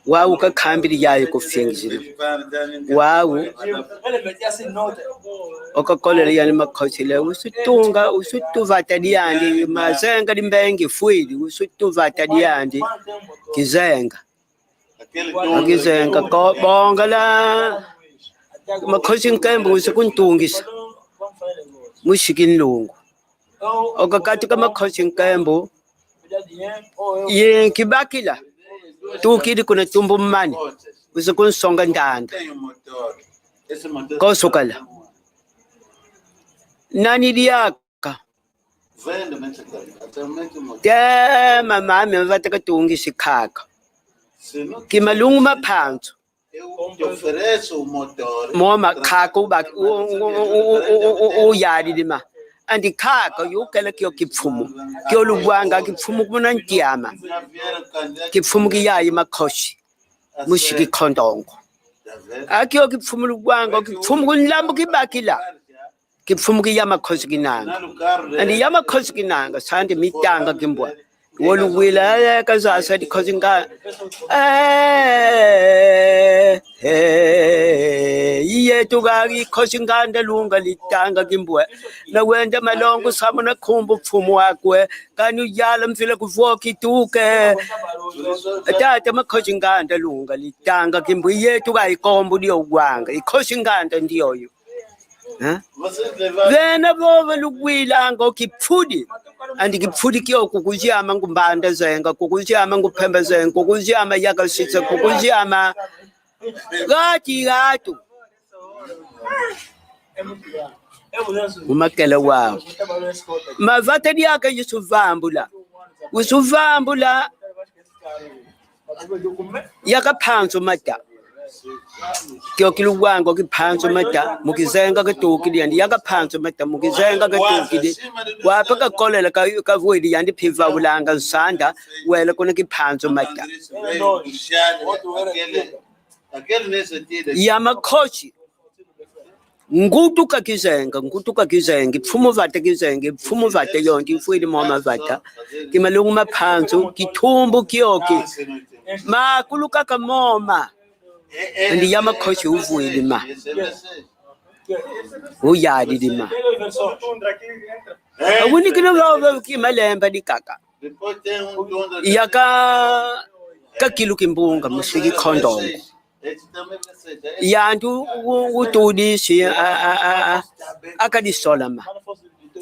G: Wawu kakambiri yayo kufingizira. Wawu okakolele yani makhochile usutunga usutuvata diandi mazenga dimbengi fuidi usutuvata diandi kizenga. Kizenga ko bongala makhochi nkembu usukuntungisa. Mushikin lungu. Okakatika makhochi nkembu ye kibakila tukidi kuna tumbu mani usukun songa ndanda kosukala nani diaka mama mvataka tungi sikaka kimalungu maphanzo moma khako ba uyadi dima andi khaka yukela kyo kipfumu kyo lugwanga kipfumu kuna ntiama kipfumu kiyayi makhoshi mushiki khondongo akyo kipfumu lugwanga kipfumu kunlambu kibakila kipfumu ki yama khosi kinanga andi yama khosi kinanga sandi mitanga kimbwa woluwila ka zasa di khosi nga iye tugagi khosi nganda lunga litanga kimbwa na wenda malongo samuna khumbu pfumu wakwe kanu yala mfile kuvoki tuke tata makhosi nganda lunga litanga kimbwa iye tugai kombu dio gwanga ikhosi nganda ndiyoyo vena vova lukwila ngo kipfudi andi kipfudi kyo kukuzyama ngumbanda zenga kukuzyama nguphemba zenga kukuzyama yakasitsa kukuzyama gati gatu umakela wao mavata diaka yusuvambula yakaphanso mata kyo kiluwango kiphanso mata mukizenga katukili andi yakaphanso mata mukizenga katukili wapaka kolela kavuidi yandi phiva ulanga nsanda wela kuna kiphanso mata yamakhoshi ngutuka kizenga pfumu vata kizenga pfumu vata yonke ifuili moma vata kimalungu maphanso kitumbu kyoki makuluka kamoma andi yamakhoshi uvuili ma uyadi dima awunikino vava kimalemba dikaka yaka kakilu kimbunga musiki khondongo yantu utudisi akadisolama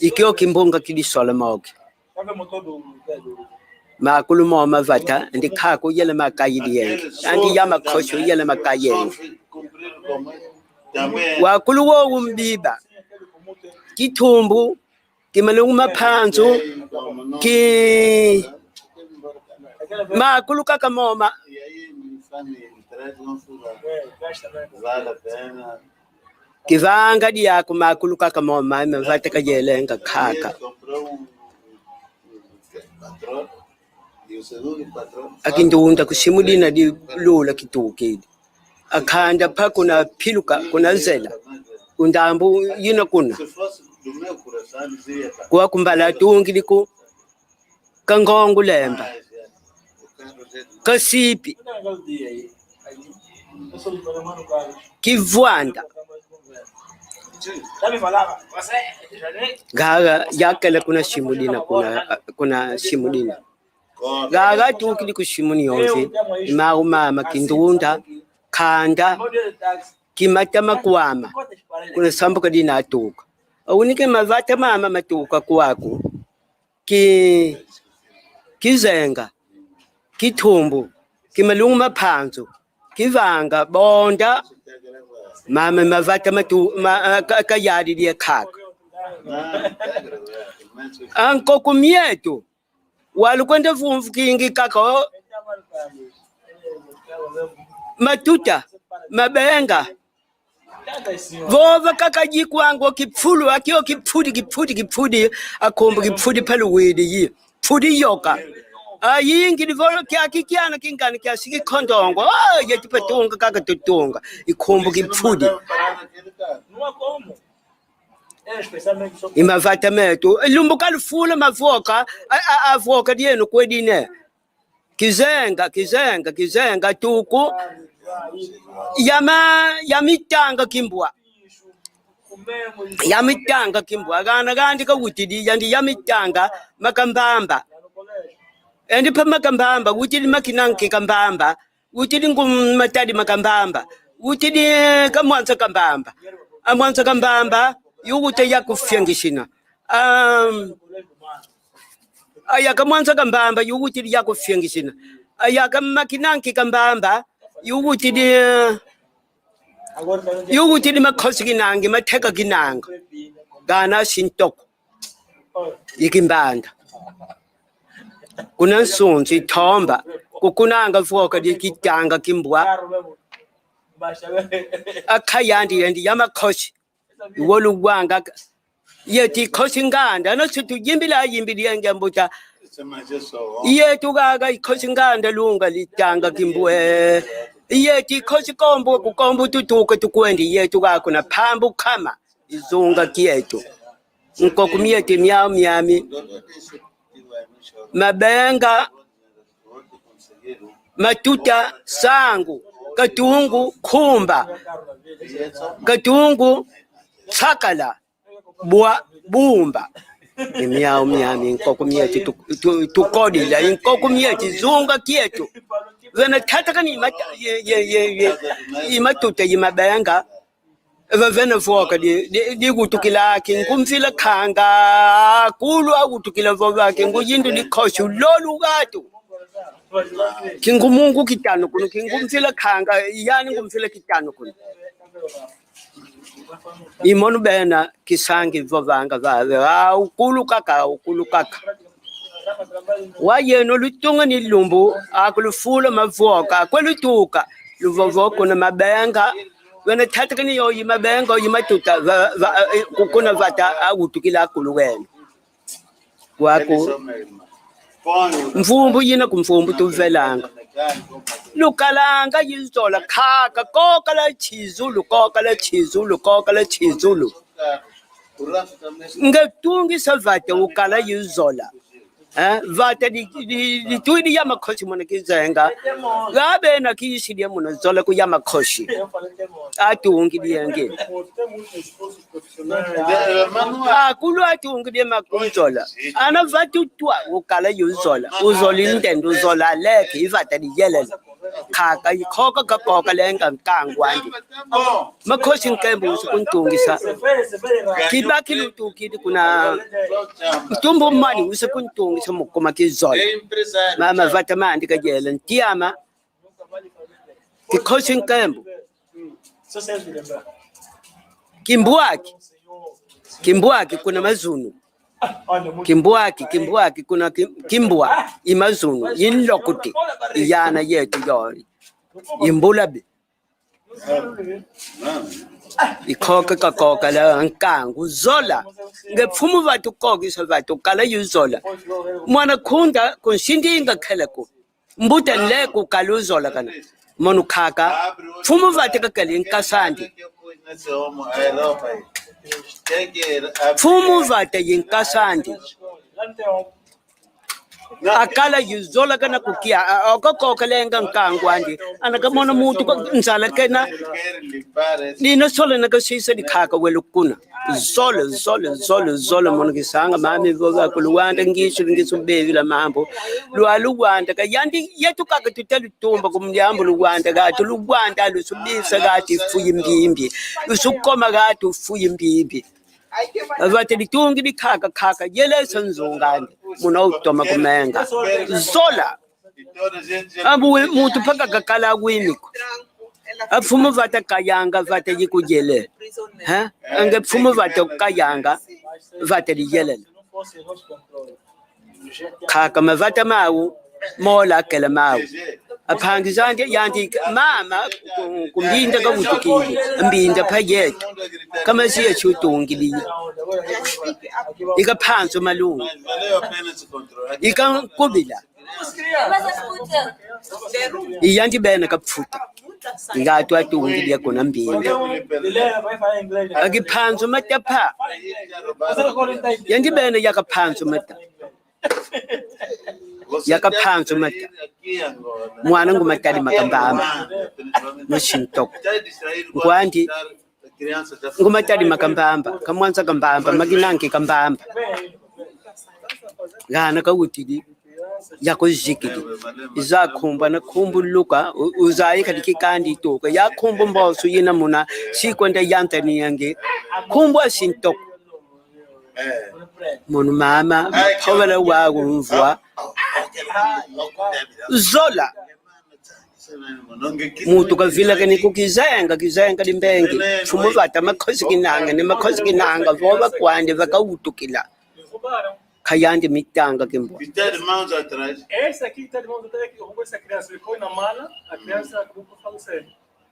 G: ikyo kimbunga kidisolama oke makulumo mavata ndi khako yele makayidi yenge andi yamakhoshi yele makayenge wakuluwo umbiba kitumbu kimalungu maphanso ki makuluka kamoma kivanga diako makuluka kamoma mavata kayelenga khaka akindunda kushimudina di lula kitukidi akhanda pha kuna philuka kuna zela undambu yina kuna kwa kumbala tungili ku kangongu lemba kasipi kivwanda gaga yakela kuna shimudina kuna shimudina gaga tukili kushimuni yonse mama kindunda khanda kimatama kwama kuna sambuka dina atuka awunike mavata mama matuka kwako kizenga kitumbu kimalungu maphanso kivanga bonda mama mavata matu kayadi dia khaka anko kumieto walukwenda vumvu kingi kako matuta mabenga vova kakajikwango kipfulu akio kipfudi akombo kipfudi paluwidi yi pfudi yoka yingi livolo kiakikiana kingani kiasiki khondongo yeti patunga kakatutunga ikombo kipfudi imavata metu lumbuka lufula mavoka avoka dienu kwedine kizenga tuku yamitanga kimbwa gana gandi kawutidi yandi yamitanga makambamba endi pa makambamba wutidi makinanki kambamba wutidi ngumatadi makambamba wutidi kamwanza kambamba amwanza kambamba yuwute yakufyangishina ayaka mwanza kambamba yuwutidi yakufyangishina ayaka makinanki kambamba yuwutidi makhosi kinangi matheka kinanga gana sintoko ikimbanda kuna nsonzi thomba kukunanga voka dikitanga kimbwa akhayandi yendi yamakhosi iwoluwanga yeti khosi nganda nasitu yimbili yengembuta yetu gaga ikhosi nganda lunga litanga kimbwe yeti khosi kombo kukombo tutuka tukwendi yetu gaga kuna phambu khama izunga kietu nkokumiyeti myao myami mabenga matuta sangu katungu khumba katungu tsakala bumba imyao myami nkokumiyeti tukodila inkokumiyeti zunga kietu vena tatakani imatuta imabenga vena foka di kutukila kinkumfila khanga kulwa kutukila voba kinguyindu likhoshi lolu gato kingumungu kitano kuno kingumfila khanga yani ngumfila kitano kuno imonu bena kisangi vovanga vave ukulukaka wayeno lutunga ni lumbu akulufula mavoka kwelutuka luvovoko na mabenga wena tatakani yo yimabenga yimatuta kukuna vata akutukila kuluwena wako mfumbu yina kumfumbu tuvelanga lukalanga yizola khaka kokala chizulu ngetungisa vata ukala yizola vata litwini ya makhoshi mona kizenga gabe na kishiliya mona zola ku ya makhoshi atungi diyenge akulu atungi diye makunzola ana vata utwa ukala yuzola uzoli ndendo uzola leke ivata liyelela khaka yikhoka kakoka lenga nkangwandi makhoshi nkembu usukuntungisa kibaki lutukidi kuna mtumbo mani usukuntungisa mukoma kizola mama vata mandi kajela ntiyama kikhoshi nkembu Kimbuaki kuna mazunu Kimbuaki kuna kimbua imazunu yinlokuti iyana yetu yori imbulabi ikhoke kakoka la nkangu zola ngepfumu vatu kokisa vatu kala yuzola mwana khunda konshindinga kheleko mbuta leko kaluzola kana monu khaka pfumu vatu kakali nkasandi pfumu vata yinkasandi akala yuzola kana kukia akakoka lenga nkangwandi anakamona mutu nzala kena nina sola nakasisa dikhaka welukuna zolo mona kisanga mami voga kuluwanda ngisho bevi la mambo lwaluwanda kayandi yetu kaka tutelu tumba kumnyambo luwanda gatu luwanda lusubisa gati fuyimbimbi usukoma gatu fuyimbimbi avate litungi dikhaka yelesa nzongandi muna utoma kumenga zola abu mutu paka kakala kwimiko apfumu vata kayanga vata yikujele ange pfumu vata kayanga vata liyelela khaka mavata mawu mola kela mawu aphangizande yanti mama kumbinda kabutukile mbinda phayetu kama siya chutungili ikaphanso malungu ikankubila iyanti bena kapfuta ngatu atungili yakona mbinda akiphanso matapha yanti bena yakaphanso mata yakaphanso mata mwana ngumatali makambamba mushintoko ngwandi ngumatali makambamba kamwanza kambamba makinanki kambamba gana kawutili yakozikili izakhumba na khumbuluka uzayi khaliki kandi toka yakhumba mboso yina muna sikwenda yantani yange khumbwa shintoko munu mama phawela waku mvwa zola mutu kavila kani kukizenga limbenge fumu vata makhosi kinanga voba kwande vakautukila khayandi mitanga kimbo
H: essa aqui tá de mão atrás que roubou essa criança ele foi na mala a criança acabou por falecer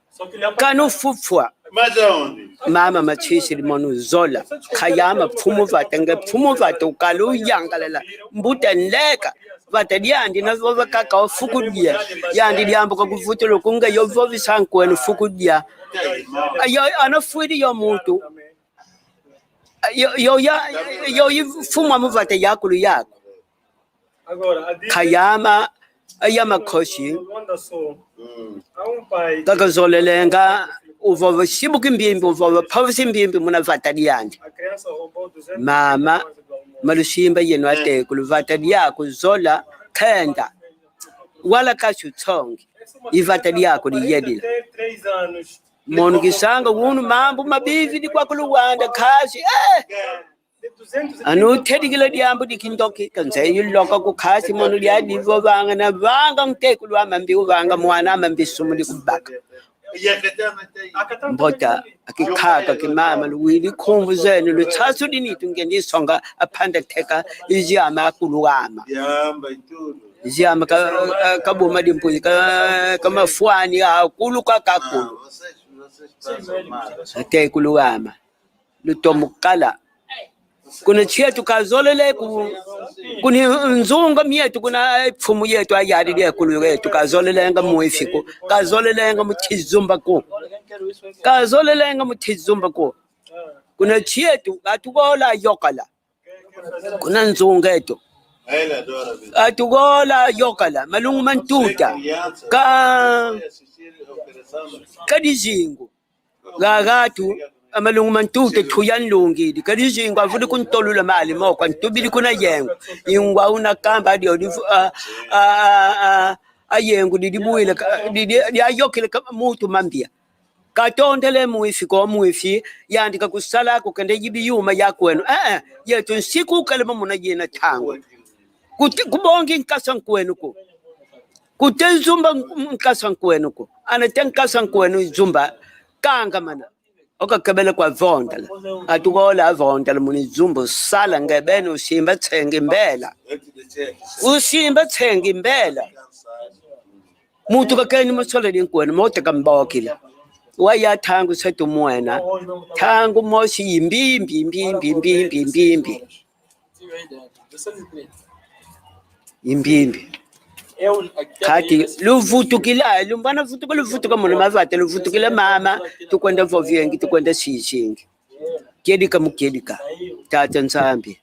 H: só que ele
G: kanu fufwa mama machisi limonu zola khayama pfumu vata ukalu yangalela mbuta nleka vata dyandi navo kaka fukudia yandi dyambo kakuvutelo kunga yovovi sankwenu fukudia ayo anafuidi yo muntu yo ifuma muvate yakulu yako khayama ayama khoshi kakazolelenga uvova shibuka imbimbi uvova phavisa imbimbi muna vata liyandi mama malushimba yenu atekulu vata liyako zola khenda wala kashu tsongi ivata liyako liyedila monu kisanga wunu mambo mabivi di kwa kuluwanda kashi anu tedikila diambu dikindoki kanse yuloka ku kashi monu liya divo vanga na vanga mtekulu amambi uvanga mwana amambi sumuli kubaka mbota akikaka kimama luwili khumbu zenu lutsasu dinitu ngendi songa apanda teka ijama kuluwama ijama kabuma dimpuzi kamafuani akulu kakakulu ate kuluwama lutomukala kuna chetu kazolele kuni nzunga mietu kuna pfumu yetu ayadi de kulu yetu kazolelenga muifiko kazolelenga mutizumba ko kazolelenga mutizumba ko kuna chetu atugola yokala kuna nzunga yetu atugola yokala malungu mantuta kadizingu gagatu amalungu mantuta thuyanlungili kadizingu avuli kuntolula mali mokwa ntubili kuna yengu ingwa una kamba adio ayengu didibuile ayokile kama mutu mambia katondele muifi ko muifi yandika kusala ko kende yibiyuma yakwenu yetu nsiku kalema muna yena tangu kubongi nkasan kwenu ko kutenzumba nkasan kwenu ko anatenkasan kwenu zumba kanga mana okakabela kwa vondala atukola vondala muni zumba sala ngebene usimba tsenga imbela mutu kakeni masola dinkwenu mote kambokila waya tangu setu mwena tangu mosi imbimbi kati luvutukila lumbana vutuka muna mavate luvutukila mama tukwenda vovengi tukwenda sishingi kedika mukedika tata nsambi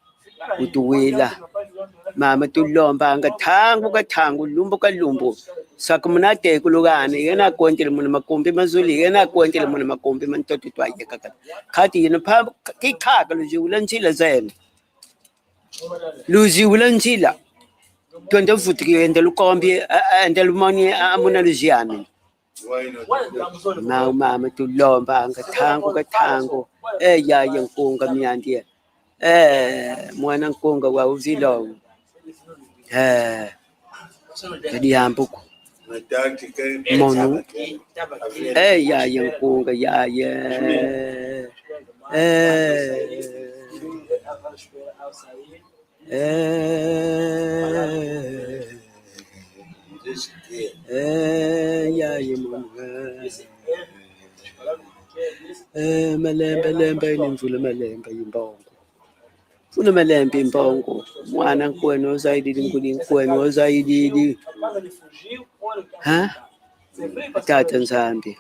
G: utuwila mama tulombanga tangu lumbu kalumbu saka muna tekulugana yena kontele muna makombe mazuli yena kontele muna makombe mantoto twayeka kati yena pa kikaka luziwula ntila zenu luziwula ntila twende vutuki ende lukombi ende lumoni amuna luziami mama tulombanga tangu ya nkunga miyandie mwana nkunga wa uvilo jadi ambuku monu ya nkunga ya malembe nimvula malembe imbongo funa malembe imbongo mwana nkwenu zaidi nguli nkwenu zaidi tata nzambi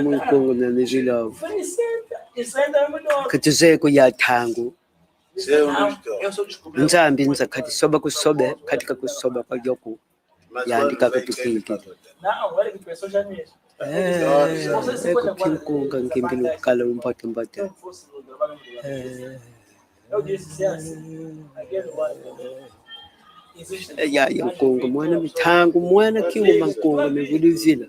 G: munkungu na nizilove katizeko ya tangu nzambi nza kati soba kusobe katika kusoba kwa yoku yandika katukiki kunga ngimbilu kala umbate ya nkunga mwana mitangu mwana kiuma nkunga mivulizila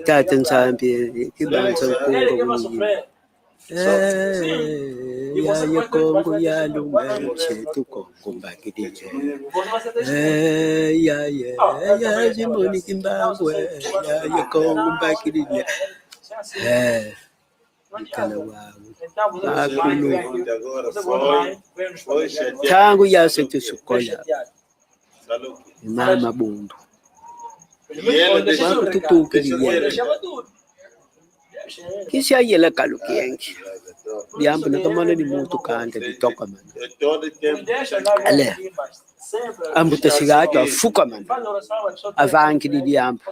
G: tata nsambi kibanza nkunga ya kongo ya lumeche tukongo mbakidije ya jimoni kimbangwe ya kongo mbakidije ikala wawu akulu tangu yasentu sukola mama bundu wakututukiliye Kisha yela kalukiengi. Diambo na kamana ni mutu kante di toka man. Ale. Ambuta sigato afuka man. Avanki di diambo.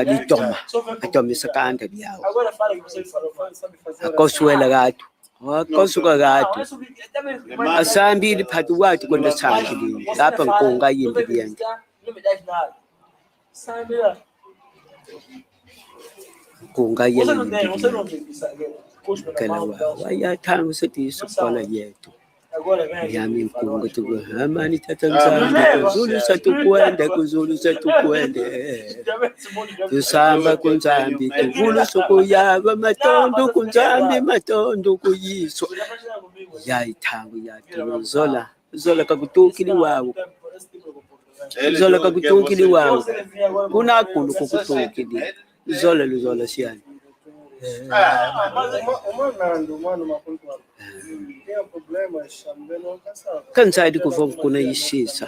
G: Di toma. Atomi sa kante di yaw. Akosuela gato. Akosuka gato. Asambi di patu watu kwenda sangi di. Hapa nkonga yimbi diyangi. Kunga yela kala wa ya tangu sati sokola yetu yami mkungu tugo amani tatanzania kuzulu satu kwende tusamba kunzambi tuvulu soko yaba matondo kuyiso ya itangu ya zola kakutukili wawo zola kakutukili wawo kuna kulu kukutukili Zola siyan. Kan side ko fong kuna isisa.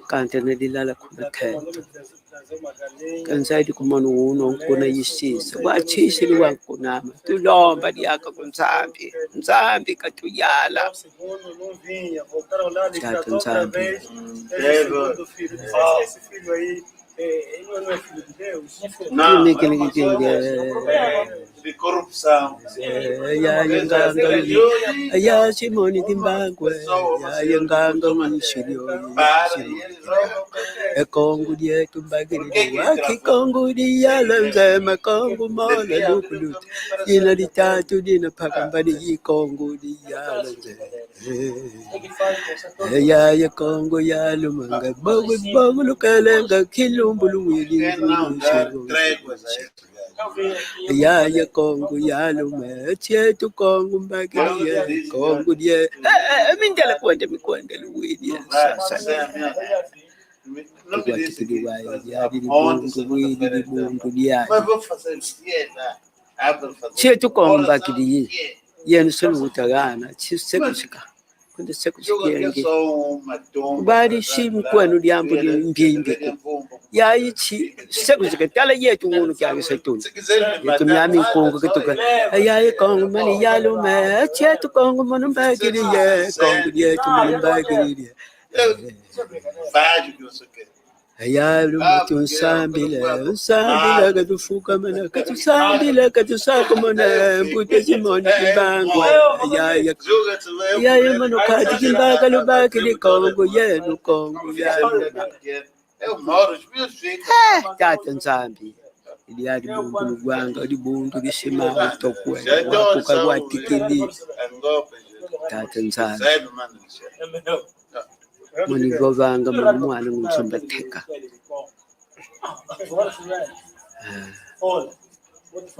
G: Kante na dilala kuna kento. Kan side ko manuno kuna isisa. Wachisi ni wang kuna. Tulomba diaka kunsambi. Nsambi katuyala. Chato nsambi.
I: Não, de corrupção.
G: Ya Simone Timbangwe, ya nganga mshilio. Kongo die tumbagiri waki Kongo dia lanzema Kongo mola lukulut. Dina ditatu dina pakambani Kongo dia lanzema. Ya Kongo ya lumanga bogu lukalenga kilumbulu wili. Ya Kongo ya lume chetu Kongo mbagiri Kongo die mindela kwenda mikwenda luwili sasa. Chetu Kongo mbagiri yenu sunu utagana chisekusika kwenda sekusikienge bari shimu kwenu diambo mbingi ya ichi sekusika tala yetu ngunu kya gisatuni yetu myami Kongo kituka ya Kongo mani ya lume chetu Kongo manu mbagiri ye Kongo yetu manu mbagiri ya lume unsambila katufuka mana katusako mana mbute simoni kimbangwa ya manu kati kimbaka lubaki ni Kongo yenu Kongo ya tata nsambi iliadi bungu lugwanga libundu lishima utokwe wakuka watikidi tata nsambi muni govanga muni mwana ngumsumba teka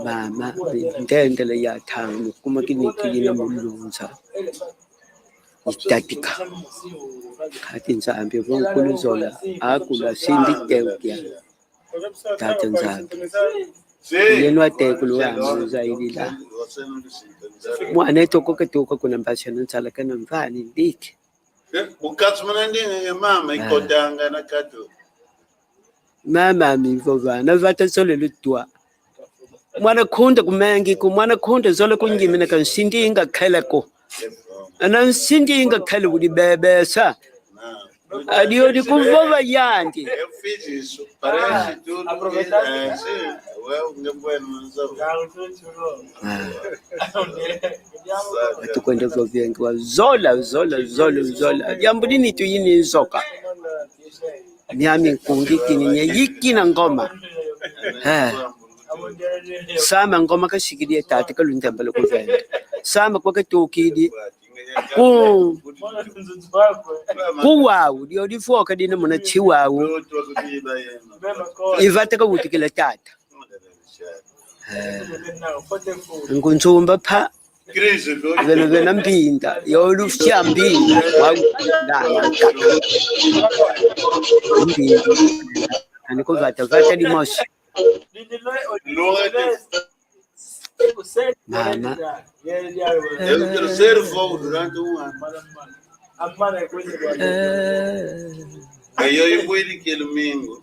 G: mama ndendele ya tangu kuma kinikilina mulunza itatika kati nsambi vonkulu zola akula sindi teukia tata nsambi yenu atekulu wangu zaidi la mwana toko katuka kuna mpashana nsala kana mvani ndiki
I: Ukatsu manandini ya mama ikodanga na katu.
G: Mama mivovana vata sole lutwa. Mwana khunda kumengi ku mwana khunda zole kunjimina kan sindinga kheleko. Ana sindinga khele udi bebesa. Adio di kuvova yandi.
I: Fizi parece tudo. Aproveitar. Well, ngembwenu mwanzo.
G: Tukwenda vyengi wa zola yambulini tu yini zoka nyami nkungi kininye yikina ngoma sama ngoma kashikilie tati kalundembele kuvenda sama kwa katokidi kuwawu dio difoka dina muna chiwawu ivata ka wutikila tata ngunzumba pa vena mpinda yolufya mpinda aniko vata limoshi mama
I: El terceiro fogo durante ano. Aí eu fui de que domingo.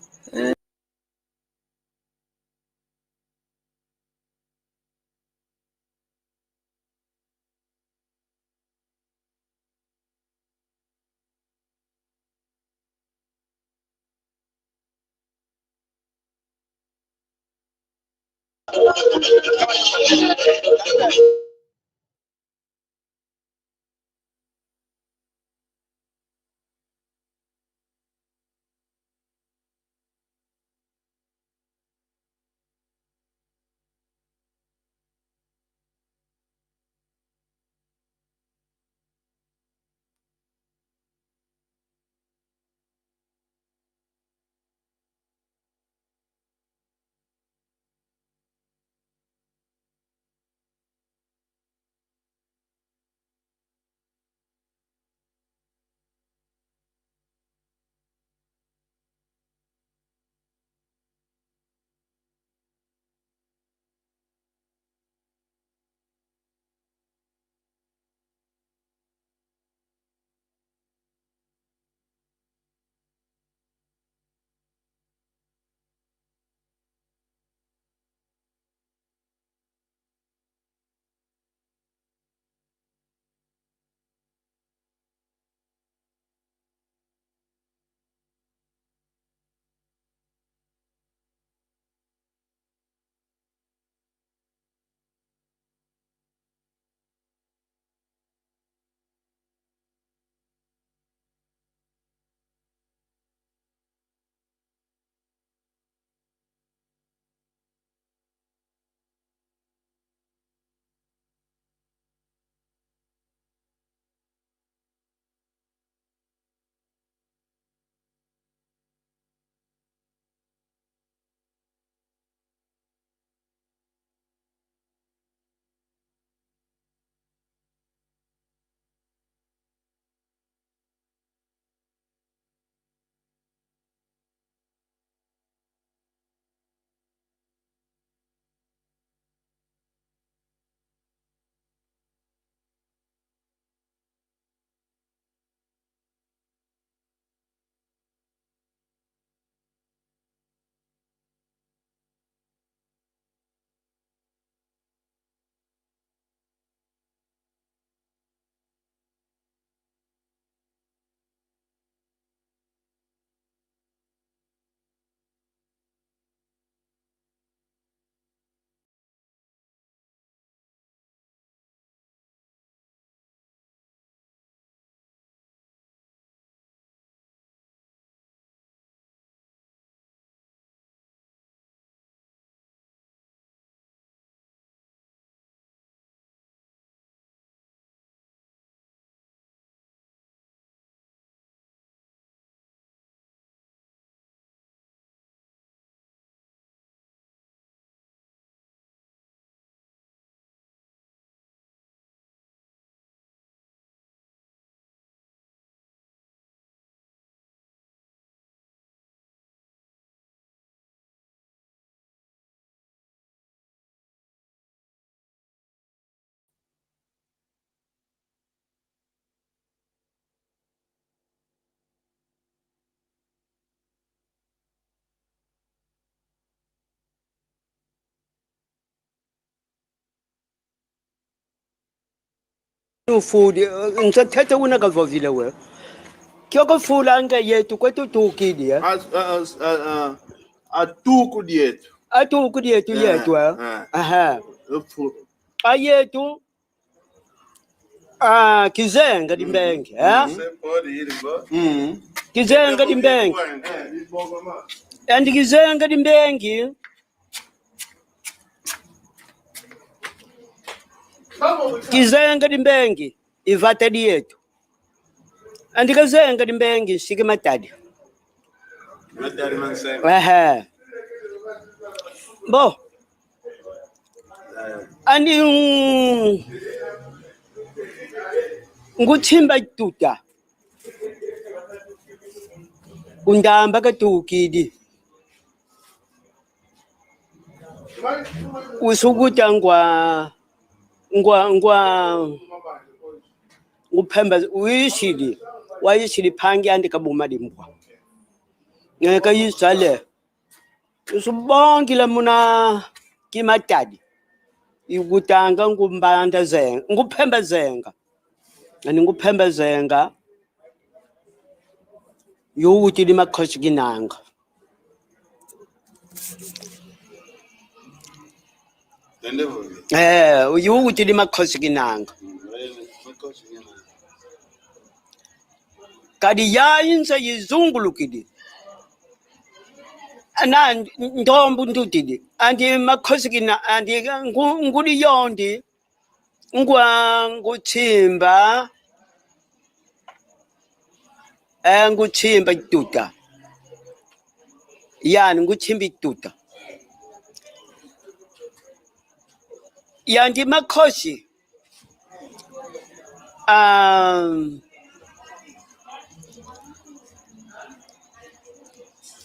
G: Food ngizothetha kunakavovile wewe kyoko fula nge yetu kwetu tukidi
I: atuku dietu
G: atuku dietu yetu aha ayetu kizenga dimbenge kizenga dimbenge and kizenga dimbengi kizenga dimbengi ivatadi yetu andikazenga dimbengi shike matadi aha bo ani nguthimba tuta undamba katukidi usukuta ngwa nguphemba wayishili phangi andikabuma limbwa ngeke yizale usubongile muna kimatadi ikutanga ngumbanda zenga nguphemba zenga ani nguphemba zenga yuti limakhoshi kinanga uyu uthi makhosi kinanga kadi ya insa yizungulukidi ana ndombu ndutidi andi makhosi kina andi nguli yondi nguchimba nguchimba ituta yani nguchimba ituta yandi makhosi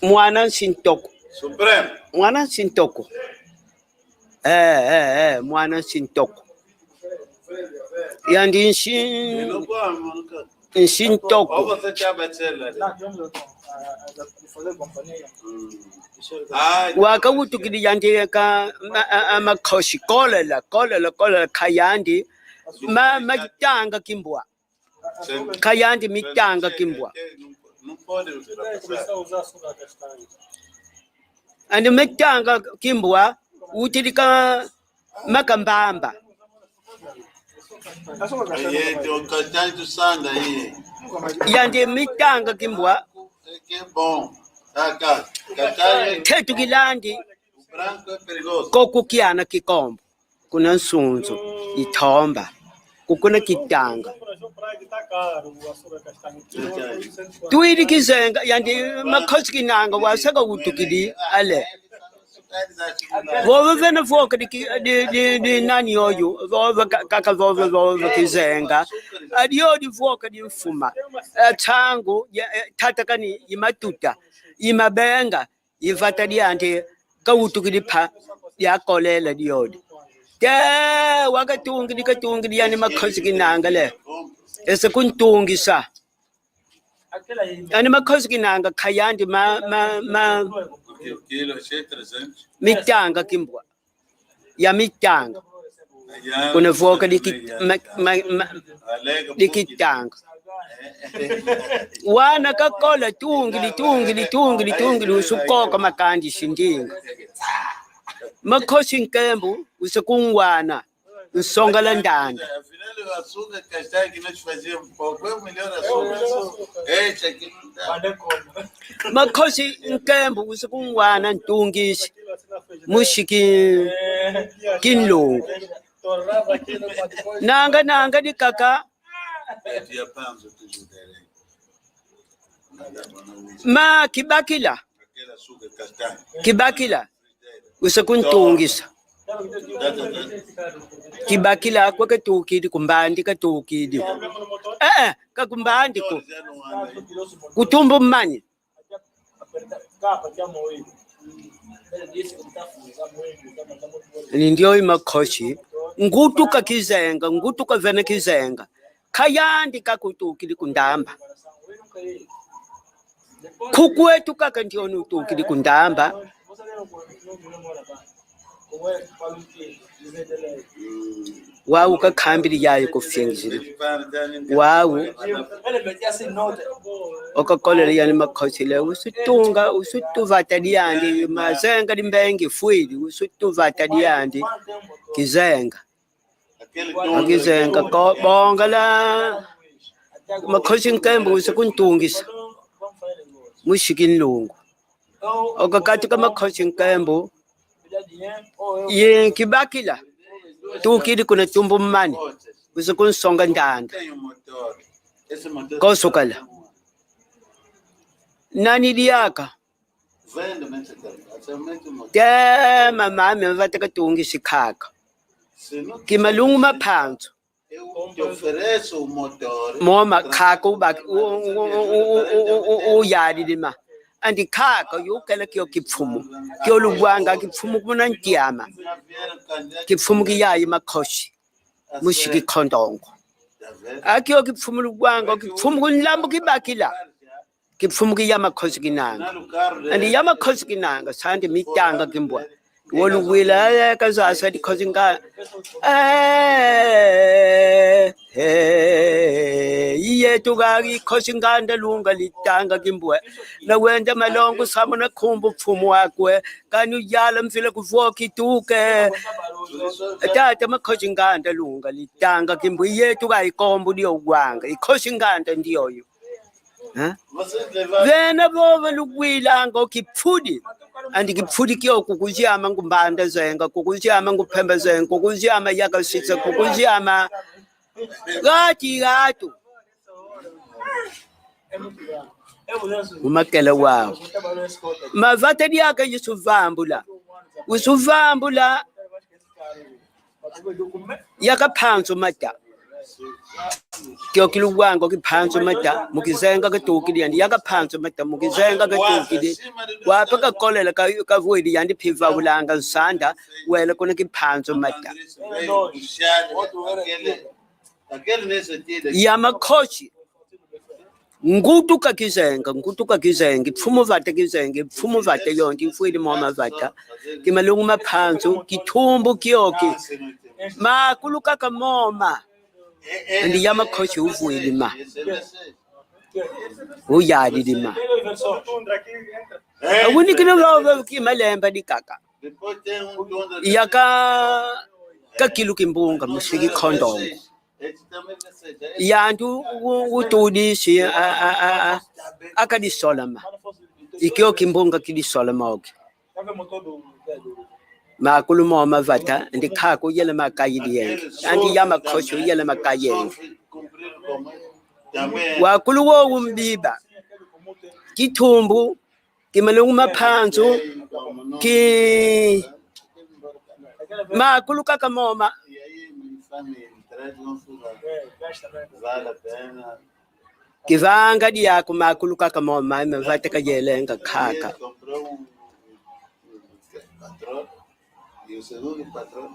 G: mwana sintoko
I: Supreme
G: mwana sintoko mwana sintoko yandi nsintoko wakawutukidi yandi ka makhosi kolela khayandi mitanga kimbwa khayandi mitanga kimbwa andi mitanga kimbwa utilika makambamba yandi mitanga kimbwa tetu kilandi kokukiana kikombo kuna nsunzu ithomba kukuna kitanga tuiri kizenga yandi makhosi kinanga wasaka utukidi ale vove vena voka di nani yoyu vove kaka vove kizenga adiodi voka di mfuma tangu tatakani imatuta imabenga ivata diante kawutukidi pa yakolela diodi te wakatungi yani makhosi kinanga le ese kuntungisa yani makhosi kinanga khayandi mitanga kimbwa ya mitanga kuna voka dikitanga wana kakola tungili usukoka makandi shindinga makhosi nkembu usakungwana usongala ndanda makhosi nkembu usakungwana ntungisi mushiki kinlungu nanga dikaka ma kibakila usakuntungisa kibakila kwa katukidi kumbandi katukidi kakumbandi ko kutumbu mmanyi ndio makhosi ngutuka kizenga ngutuka vena kizenga khayandi kakutukidi kundamba kukwetu kaka ndio nutukidi kundamba wawu kakhambili yayo kufyengizile wawu okakolela yani makhosi le usutuvata diandi mazenga limbengi fuili usutuvata diandi kizenga akizenga ko bonga la makhosi nkembu usakuntungisa mushikin lungu okakati ka makhosi nkembu ye kibakila tukidi kuna tumbu mmani usakunsonga ndanda kosukala nani diaka tema mami mvataka tungi shikaka kimalungu maphanzo moma khaka ubaki uyadi lima andi khaka yukela kyo kipfumu kyo lugwanga kipfumu kuna ntiyama kipfumu kiyayi makhosi mushiki khondongo akyo kipfumu lugwanga kipfumu kunlambu kibakila kipfumu kiyama makhosi kinanga andi yama makhosi kinanga sandi mitanga kimbwa woluwila kazasa dikhosi nga iye tukaki khosi nganda lunga litanga kimbwa na wenda malongo samona khumbu pfumu wakwe kani uyala mfile kuvoki tuke Tata makhosi nganda lunga litanga kimbu yetu ka ikombo dio gwanga ikhosi nganda ndio yo. Vena bova lukwila ngo kipfudi andi kipfudi kyo kukuziama ngumbanda zenga kukuziama nguphemba zenga kukuziama yakasitsa kukuziama gati gato umakela wao mavata diaka yisuvambula usuvambula yakaphanso mata kyo kilugwango kiphanso mata mukizenga katukili yandi yakaphanso mata mukizenga katukili wapaka kolela ka vuidi yandi phiva bulanga nsanda wela kuna kiphanso mata yamakhoshi ngutuka kizenga pfumo vata kizenga pfumo vata yonke fuidi moma vata kimalungu maphanso kitumbu kyoki makuluka kamoma ndi yamakhoshi uvuili ma uyali lima awunikina vawe kimalemba dikaka yaka kakilu kimbunga musiki khondongo yandu utudisi akadisolama ikyo kimbunga kidisolama oke makuluma mavata ndi khako yele makayili yenge andi yamakhoshi yele makayenge wakuluwo umbiba kitumbu kimalungu maphanso ki makuluka kamoma kivanga diako makuluka kamoma mavata kayelenga khaka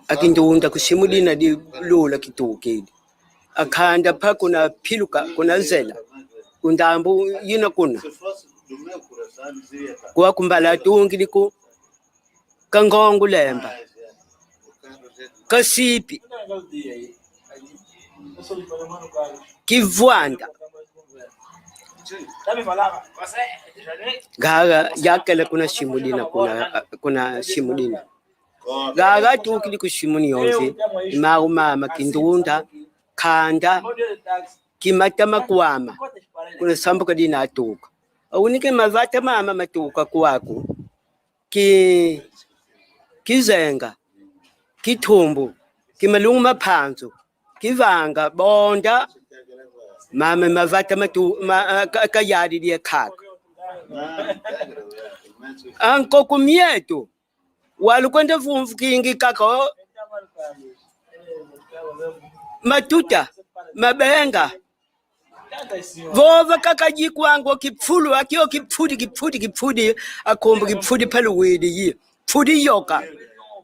G: akindunda kushimudina di lula kitukili akhanda pha kuna philuka kuna zela kundambu yina kuna kwa kumbala tungili ku kangongu lemba kasipi kivwanda gaga yakela kuna shimudina kuna shimudina gaga tukili kushimuni yonse mama kindunda khanda kimata makwama kuna sambuka dina atuka awunike mavata mama matuka kwako kizenga kitumbu kimalungu maphanso kivanga bonda mama mavata matu kayadi dia khaka anko kumieto walukwenda vumvu kingi kako matuta mabenga vova kakajikwango kipfulu akio kipfudi akombo kipfudi paluwidi yi pfudi yoka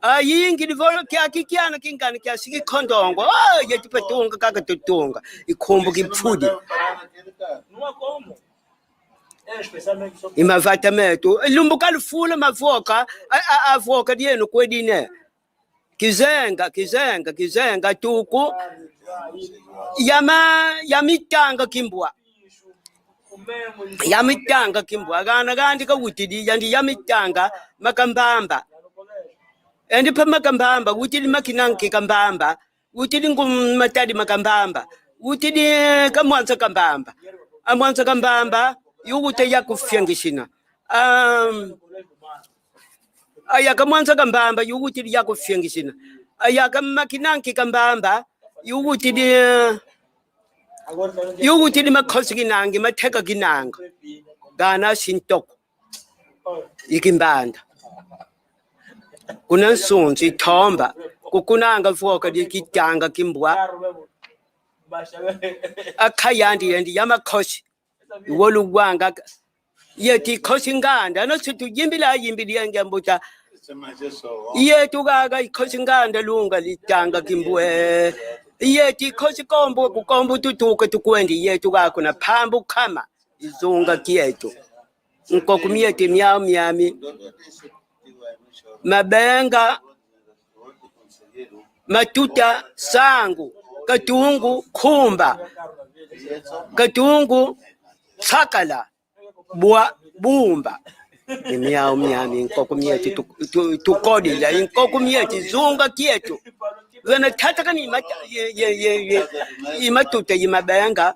G: ayingi divolo kyakikiana kingani kyasiki khondongo yeti patunga kakatutunga ikombo kipfudi imavata metu lumbuka lufula mavoka avoka dienu kwedine kizenga tuku yamitanga kimbwa gana gandi kawutidi yandi yamitanga makambamba endi pa makambamba wutidi makinanki kambamba wutidi ngumatadi makambamba wutidi kamwanza kambamba amwanza kambamba yuwute yakufyangishina ayaka mwanza kambamba yuwutidi yakufyangishina ayaka makinanki kambamba yuwutidi makhosi kinangi matheka kinanga gana sintoko ikimbanda kuna nsunzi ithomba kukunanga voka dikitanga kimbwa akhayandi yendi yamakhosi iwolugwanga yeti khosi nganda no situ yimbili yangembuta yetu gaga ikhosi nganda lunga litanga kimbwe yeti khosi kombo kukombo tutuka tukwendi yetu ga kuna phambu khama izunga kietu nkokumiyeti myami mabenga matuta sangu katungu khumba katungu sakala bumba Imiao miami inkoko mietu tukodila inkoko mietu zunga kietu. Vena tataka ni imatuta imabenga.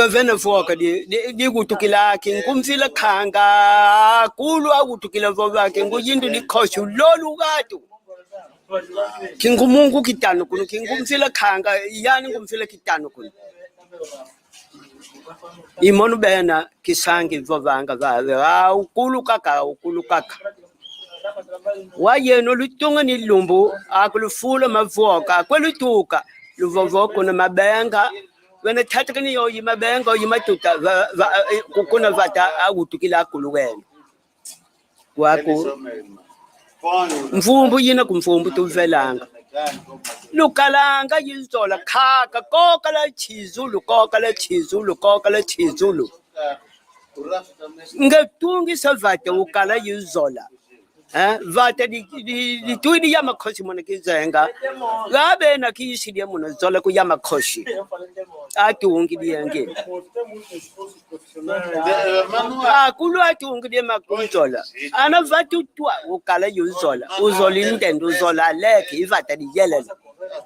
G: Vena foka di gutukila kingumfila kanga kulu agutukila voba kingujindu di koshu lolu gato. Kingumungu kitano kuno kingumfila kanga yani ngumfila kitano kuno. Imonu bena kisangi vovanga vave ukulu kaka. Wayeno lutunga ni lumbu akulufula mavoka kwelutuka luvovoko na mabenga wena tataka ni yo yimabenga yimatuta kukuna vata agutukila akuluwena kwaku mfumbu yina kumfumbu tuvelanga lukalanga yizola khaka kokala chizulu ngetungi savata ukala yizola vata di tuidi ya makhosi mona kizenga gabe na kishidi mona zola ku ya makhosi atungi dienge kulu atungi di makunzola ana vatu twa ukala yizola uzoli ndendo uzola leke ivata di yelela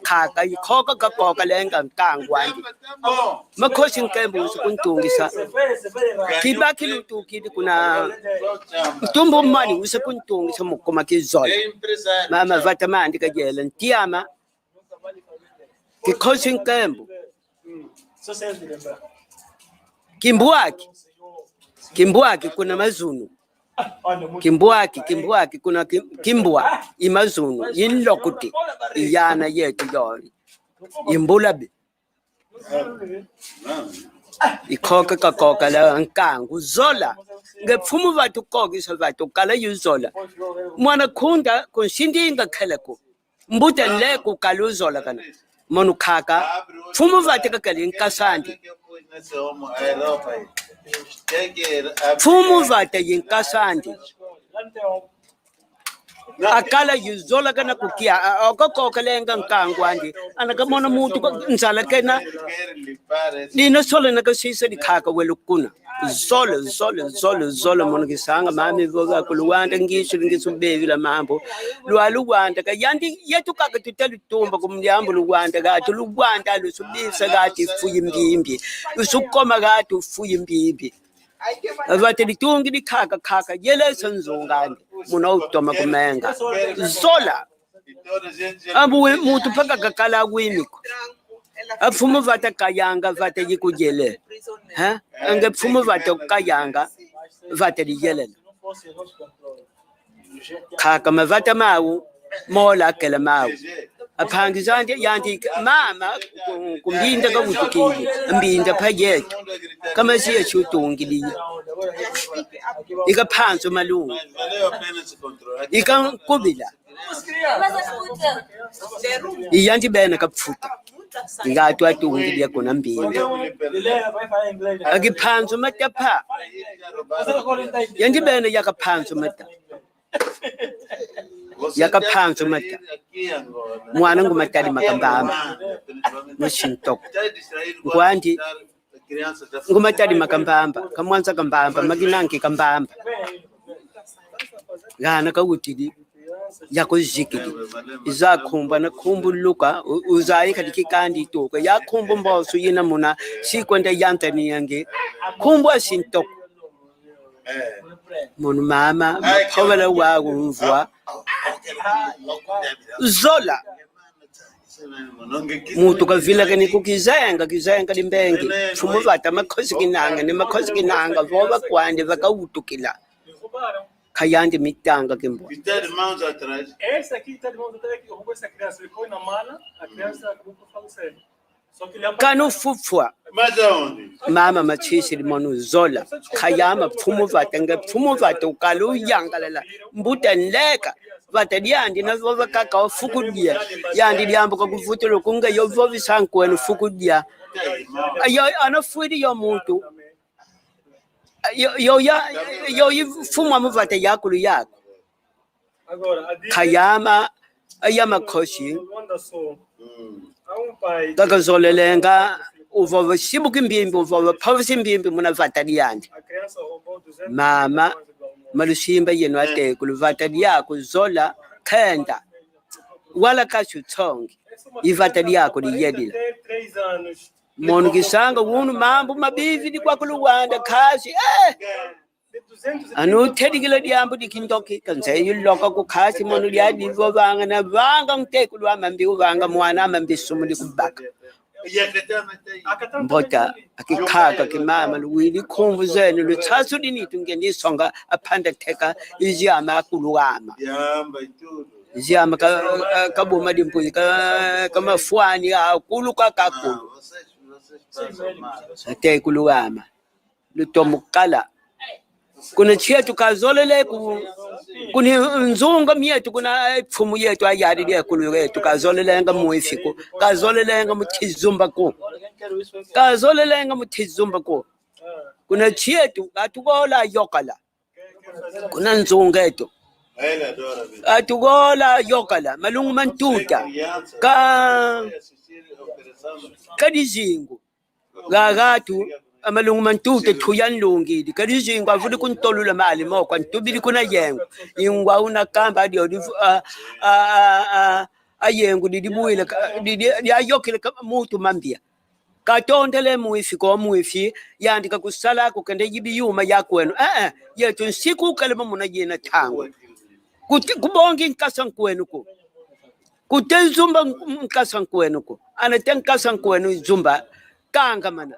G: khaka ikhoka kakoka lenga nkangwandi makhosi nkembu usukuntungisa kiba kilutukidi kuna tumbo mani usukuntungisa mukoma kizola mama vata mandi kajela ntiama kikhosi nkembu kimbuaki kuna mazunu kimbuaki kuna kimbua imazunu yinlokuti iyana yetu yori imbulabi ikhoka kakoka la nkangu zola ngepfumu vatu kokisa vatu kala yuzola mwana khunda konshindinga kheleko mbuta leko kaluzola kana monu khaka pfumu vatu kakali nkasandi pfumu vata yinkasandi akala yuzola kana kukia okoko lenga nkangwandi anakamona mutu nzala kena dino solo nakasisa dikhaka welukuna zolo mona kisanga mami voga kuluwanda ngisho bevila mambo lwaluwanda kayandi yetu kaka tutelu tumba kumyambo luwanda gato luwanda lusubisa gati fuyimbimbi usukoma gato fuyimbimbi avate litungi dikhaka yele sanzongani muna utoma kumenga zola abu mutu paka kakala kwimiko apfumu vata kayanga vata yikujele ange pfumu vata kayanga vata liyelela khaka mavata mawu mola kela mawu aphangizande yanti mama kumbinda kabutukile mbinda phayetu kama siya chutungiliye ikaphanso malungu ikankubila iyanti bena kapfuta ngatu atungiliye kona mbinda akiphanso matapha yanti bena yakaphanso mata yakaphanso mata mwana ngumatali makambamba mushintok ngwandi ngumatali makambamba kamwanza kambamba maginanki kambamba gana kawutidi yakozikidi izakhumba na khumbuluka uzayi kadiki kandi toka yakhumba mboso yina muna sikwenda yantani yange khumbwa shintok mun mama phawala wa umvwa zola mutu kavila kani kukizenga limbengi fumu vata makhosi kinanga voba kwande vakautukila khayandi mitanga kimbo
H: essa aqui tá de mão atrás que roubou essa criança ele foi na mala a criança acabou por falecer.
G: Kanu fufwa mama machisi limonu zola khayama pfumu vata ukalu yangalela mbuta nleka vata diandi na vova kaka fukudia yandi diambo kakuvutelo kunga yovovi sankwenu fukudia ayo anafuidi yo muntu yo yifumwa muvata yakulu yako khayama ayama khoshi kaka zolelenga uvova shibuki mbimbi uvova phavisi mbimbi muna vata diandi mama malushimba yenu ate kuluvata liyako zola kenda wala kashutsongi ivata liyako liyedila monu kisanga wunu mambo mabivi di kwa kuluwanda kashi anu tedikila diambu dikindoki kanse yuloka ku kashi monu liya divo vanga na vanga ntekulu mambi uvanga mwana mambi sumu di kubaka mbota akikaka kimama luwili khumvu zenu luthathu linitu ngenisonga aphanda theka iziyama akuluwama iziyama kabuma dimpuyi kamafuani akulu kakakulu ate kuluwama lutomukala kuna chetu kazolele kuni nzunga mietu kuna pfumu yetu ayari liya kulu yetu kazolelenga muifiko kazolelenga mutizumba ko kazolelenga mutizumba ko kuna chetu atugola yokala kuna nzunga yetu atugola yokala malungu mantuta kadizingu gagatu amalungu mantuta thuyanlungili kadizingu avuli kuntolula mali mokwa ntubili kuna yengu ingwa una kamba adio ayengu didibuile yayokile mutu mambia katondele muifi ko muifi yandika kusala ko kende yibiyuma yakwenu yetu nsiku kalema muna yena thangu kubongi nkasan kwenu ko kutenzumba nkasan kwenu ko anatenkasan kwenu zumba kanga mana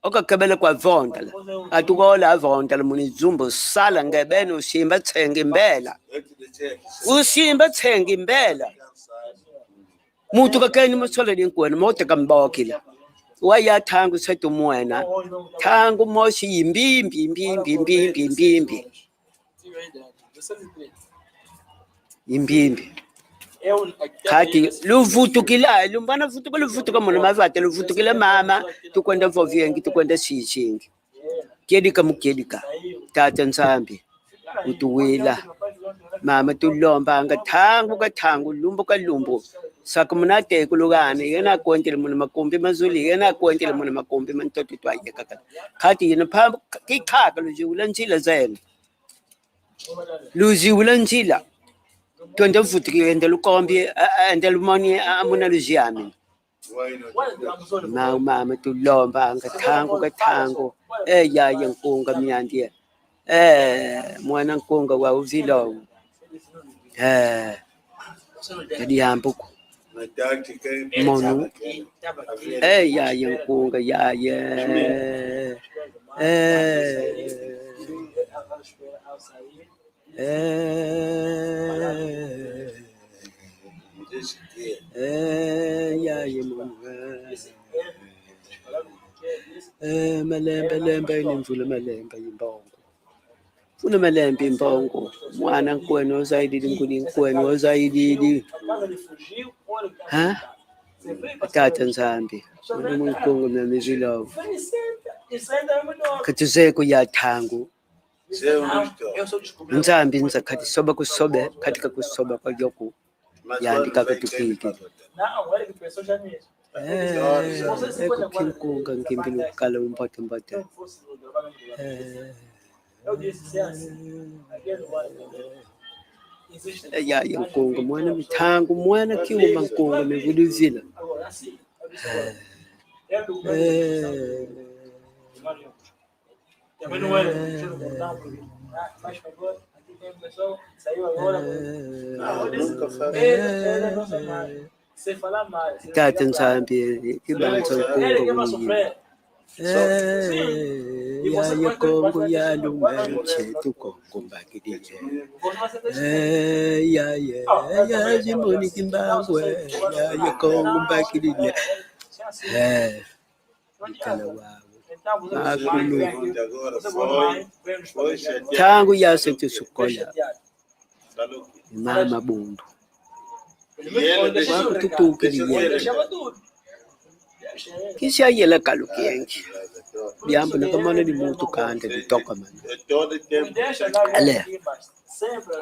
G: okakebele kwa vondala atukola vondala muni zumba sala ngebene usimba tsenga imbela mutu kakeni musola dinkwenu mote kambokila waya thangu setu mwena thangu moshi imbimbi kati luvutukila lumbana vutuka muna mavate luvutukila mama tukwenda voviengi tukwenda sichingi kiedika mukiedika tata nsambi utuwila mama tulombanga thangu lumbu kalumbu saka munate kulugane yena kwentele muna makombi mazuli yena kwentele muna makombi mantoto twaye kaka kati yena phambo kikhaka lujiwula njila zenu lujiwula njila twende vuti ende lukombi ende lumoni amuna lujiami mama tulomba ngathangu ya yenkunga myandie mwana nkunga wa uvilo kadi ambuko monu ya yenkunga ya malembe nimvula malembe imbongo funa malembe imbongo mwana nkwenu ozaidi nguni nkwenu ozaidi tata nzambi munkongo namizilo katuzeko ya thangu nzambi nza kati soba kusobe katika kusoba kwa yoku yandika katukiki kinkunga ngimbilu kala umbote ya yenkunga mwana mithangu mwana kiuma nkunga mivulivila tata nsambi kibanza nkunga ya yekongo ya lumeche tukongo mbakidije ya jimoni kimbangwe ya yekongo mbakidije ikala wawo akulu tangu yasentu sukola mama bundu wakututukiliye kisha yela kalukiengi biambo nakamana ni mutu kande litoka man ale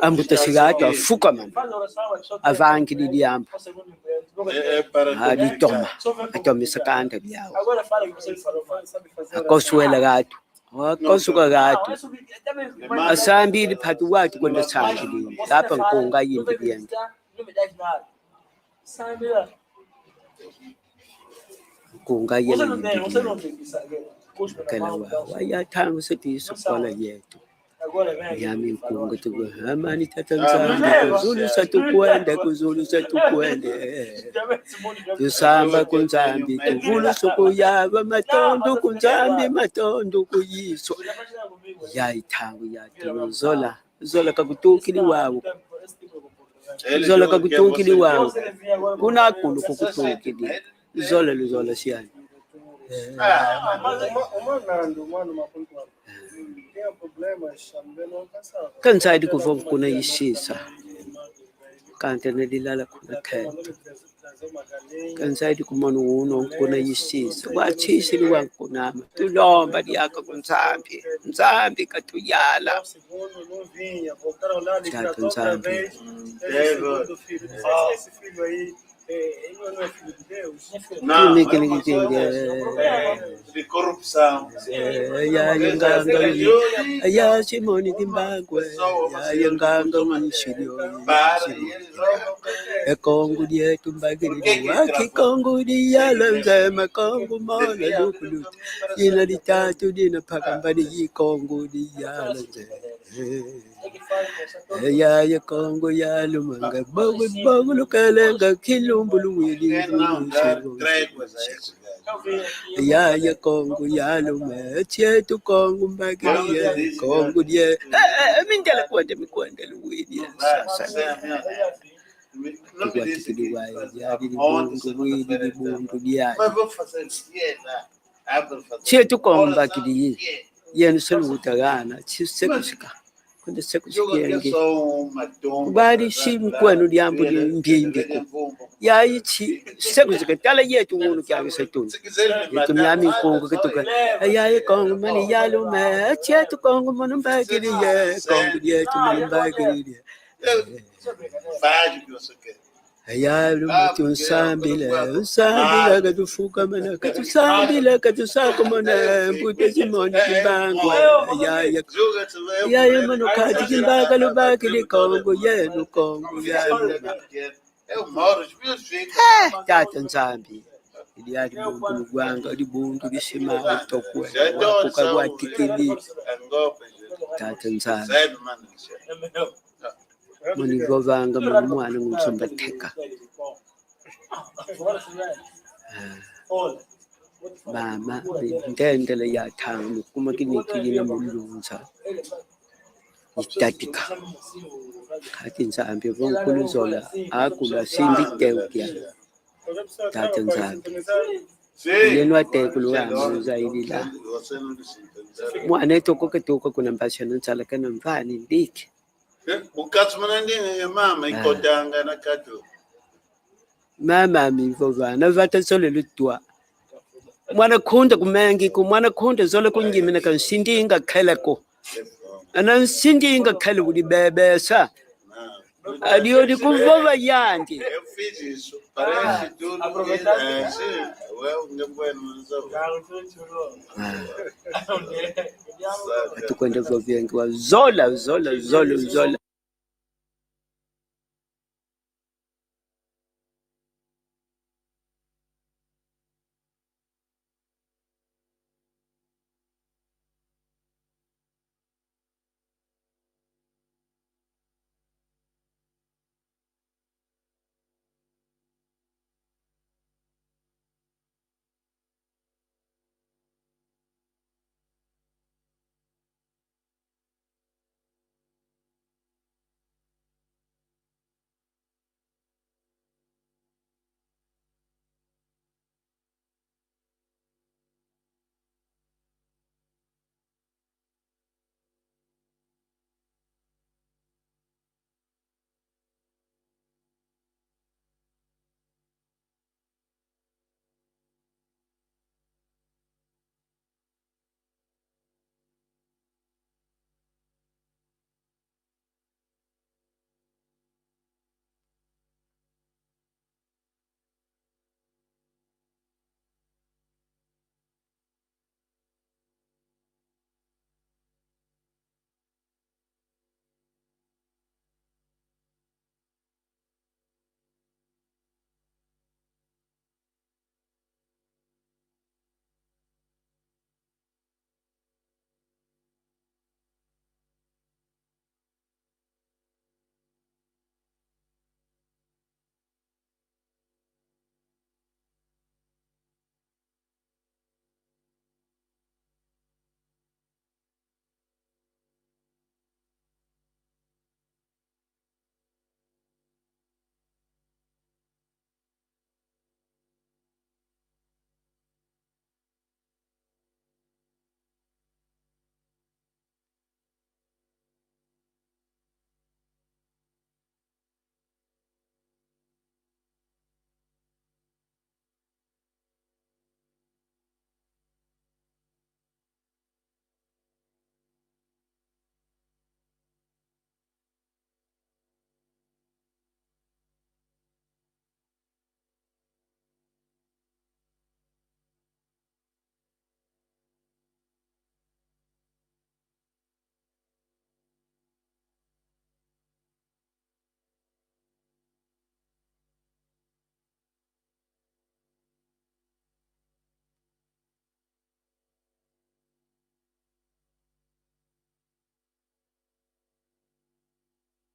G: ambuta sigata fuka man avangi di diambo di toma atoma sakanda biao akoswela gato wakosuka kade asambile phakathi wathi kwenda sangile lapha nkonga yimbi yende nkonga yimbi kala wayathanga usethi isokola yethu yami nkonga tuku amani tata nzambi kuzulu satukwende tusamba kunzambi tuvulu sukuyava matondo kuyiswa yayithangu yatu zola kakutukili wawo kunakulu kukutukili zola siyani kansayidi kuva kuna yishisa kanti nelilala khona khento kansayidi kumona uno kuna yishisa kwachishili wankunama tulomba liyaka kunzambi katuyala tata nzambi Simoni Timbangwe yenganga mshilio ekongu dietu mbagiri wakikongu diyala nzema kongu mona lukulutu ina ditatu dina pakambadi yikongu diyala nzema ya kongo ya lumanga bogu lukalenga kilumbulu wili ya kongo ya lume chetu kongo mbagiri kongo die mindela kwende luwili sasa tukwatikiwa ya bungu dia chetu kongo mbagiri yenu selutagana chisekushika kwenda sekushikenge bari shimkwenu lyambu mbimbiko yayichi sekushikatala yetu ngunu kyange setuni yetu myami kongo kituka yayi kongo mani yalume chetu kongo manu mbagiri ye kongo yetu manu mbagiri ayalu matunsambile katufuka mana katusambile katusako mana mpute simoni kimbangwa yaya mano kati kimbaga lubaki likongo yenu kongo yalu tata nzambi iliyali mungu lugwanga libundu lishima utokwe wakuka watikili tata nzambi munivovanga mumwana ngumsombatheka mama ndendele yathanga mukuma kinikilina mulunza itatika khathi nzambi vonkulu zola akula sinditeukia tata nzambi yenwa tekulu wami zaidila mwana etoko kuna mpashana ntsala kana mvani ndiki
I: ukatsumana ndini mama ikotanga na katu
G: mama mivovana vata sole lutwa mwana khunda kumengi ku mwana khunda zole kunjimina kan sindinga kheleko ana sindinga khele udi bebesa adio di kuvova yandi tukwenda vovengi wa zola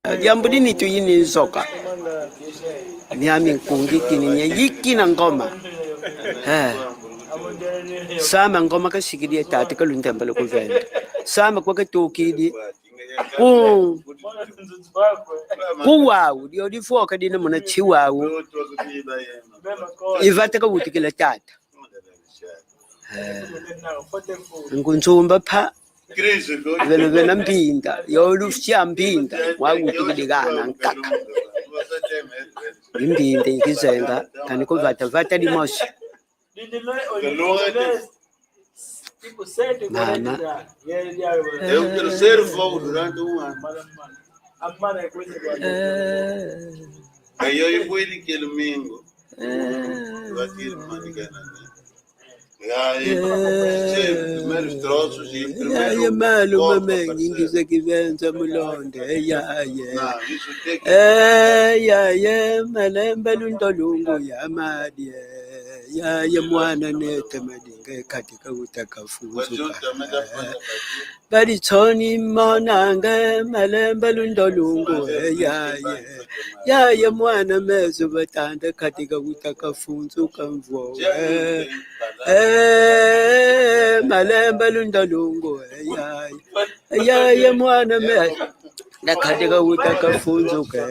G: Yambulini tu yini soka. Nyami kungi kini nyiki na ngoma. Sama ngoma ka sikidi tati ka luntembele ku venda. Sama kwa ka tokidi. Kuwawu dio di foka dina mona chiwawu. Ivata ka wutikila tata. Ngunzumba pa vena mpinda yolufya mpinda wakutikidikana nkaka impinda ikizenga kani kuvata limosi mama
I: o terceiro fogo durante ano. Aí eu fui naquele domingo. Aquilo manicana. Primeiros troços e primeiro
G: malo mamãe ingiza kivenza mulonde malemba luntolungu ya madie ya mwana nete madinga katika utakafunzuka bali toni monanga malemba luntolungu ya mwana mezo batanda katika utakafunzuka mvo malemba luntolungu ya mwana mezo nakatika utakafunzuka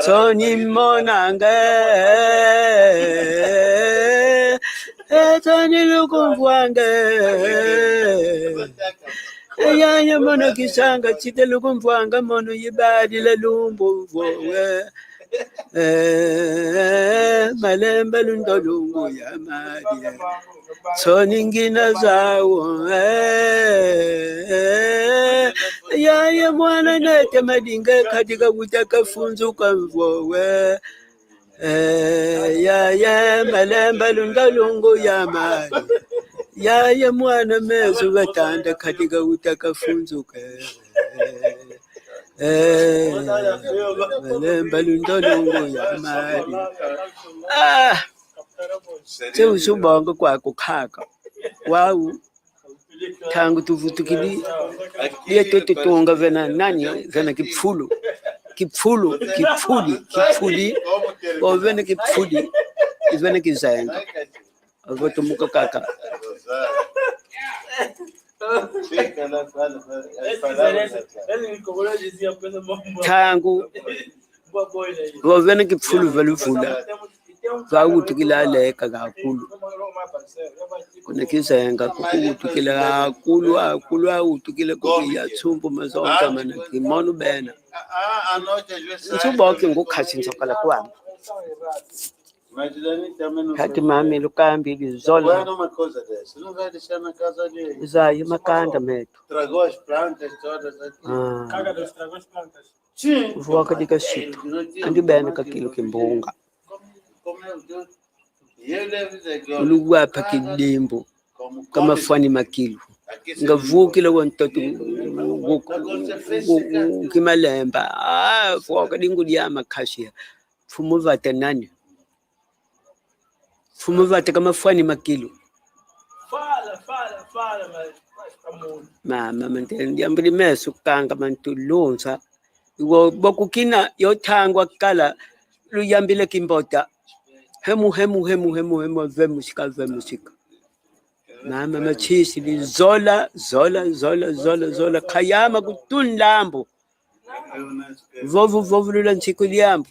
G: toni monanga tani lukumvwange ya mono kisanga chite lukumvwanga mono yibadi la lumbu vowe malemba luntolungu ya madi toni ngina zawo ya mwana nete madinga katika utakafunzuka mvowe ya malemba luntolungu ya madi ya mwana mezo batanda katika utakafunzuka malemba luntolungu ya madi seusubonga kwako khaka wawu tangu tuvutukili lieto tutunga vena nani vena kipfulu o vena kipfuli vena kizenga avotumuka kaka tangu vena kipfulu veluvula vakutukila leka kakhulu kuna kizenga kukutukila akulu awutukile kuya tsumbu mazonke mana kimonu bena nsuboke ngukhathi nsokala kwami kati mami lukambi lizola zayi makanda metu uvuaka dika situ andi bena kakilo kimbunga uluwapa kidimbo kama fani makilu ngavukile wantoto kimalemba fuaka dingu diama kashia fumuvata nani fumuvata kama fani makilu mama mantendi ambili mesu kanga mantulunsa iwo bokukina yotangwa kala luyambile kimbota hemu vemusika mama machisi li zola khayama kutunlambo vovu lula nsiku liambo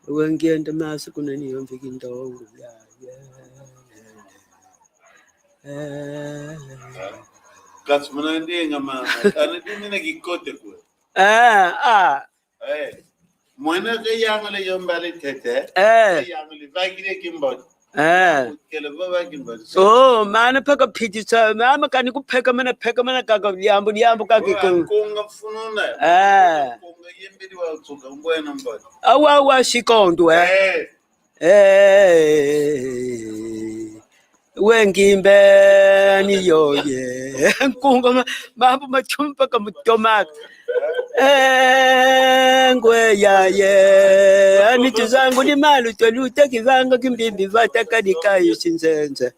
G: wengienda masa kunani yomviki ndongo
I: Kasmana ndinga mama anadini na kikote kwa mwana ke yangale yombale tete yangale vagire kimbot kele baba kimbot
G: mana phaka phitisa mama kani kupheka mana kaka liambo kake
I: kunga fununa kunga yembidi wa tsuka ngwena mbot
G: awa shikondo wengimbe ni yoye nkunga mambo machumpa kamutomaka Ngwe ya ye anitu zangu ni malu toluta kivanga kimbimbi vata kadika yusinzenze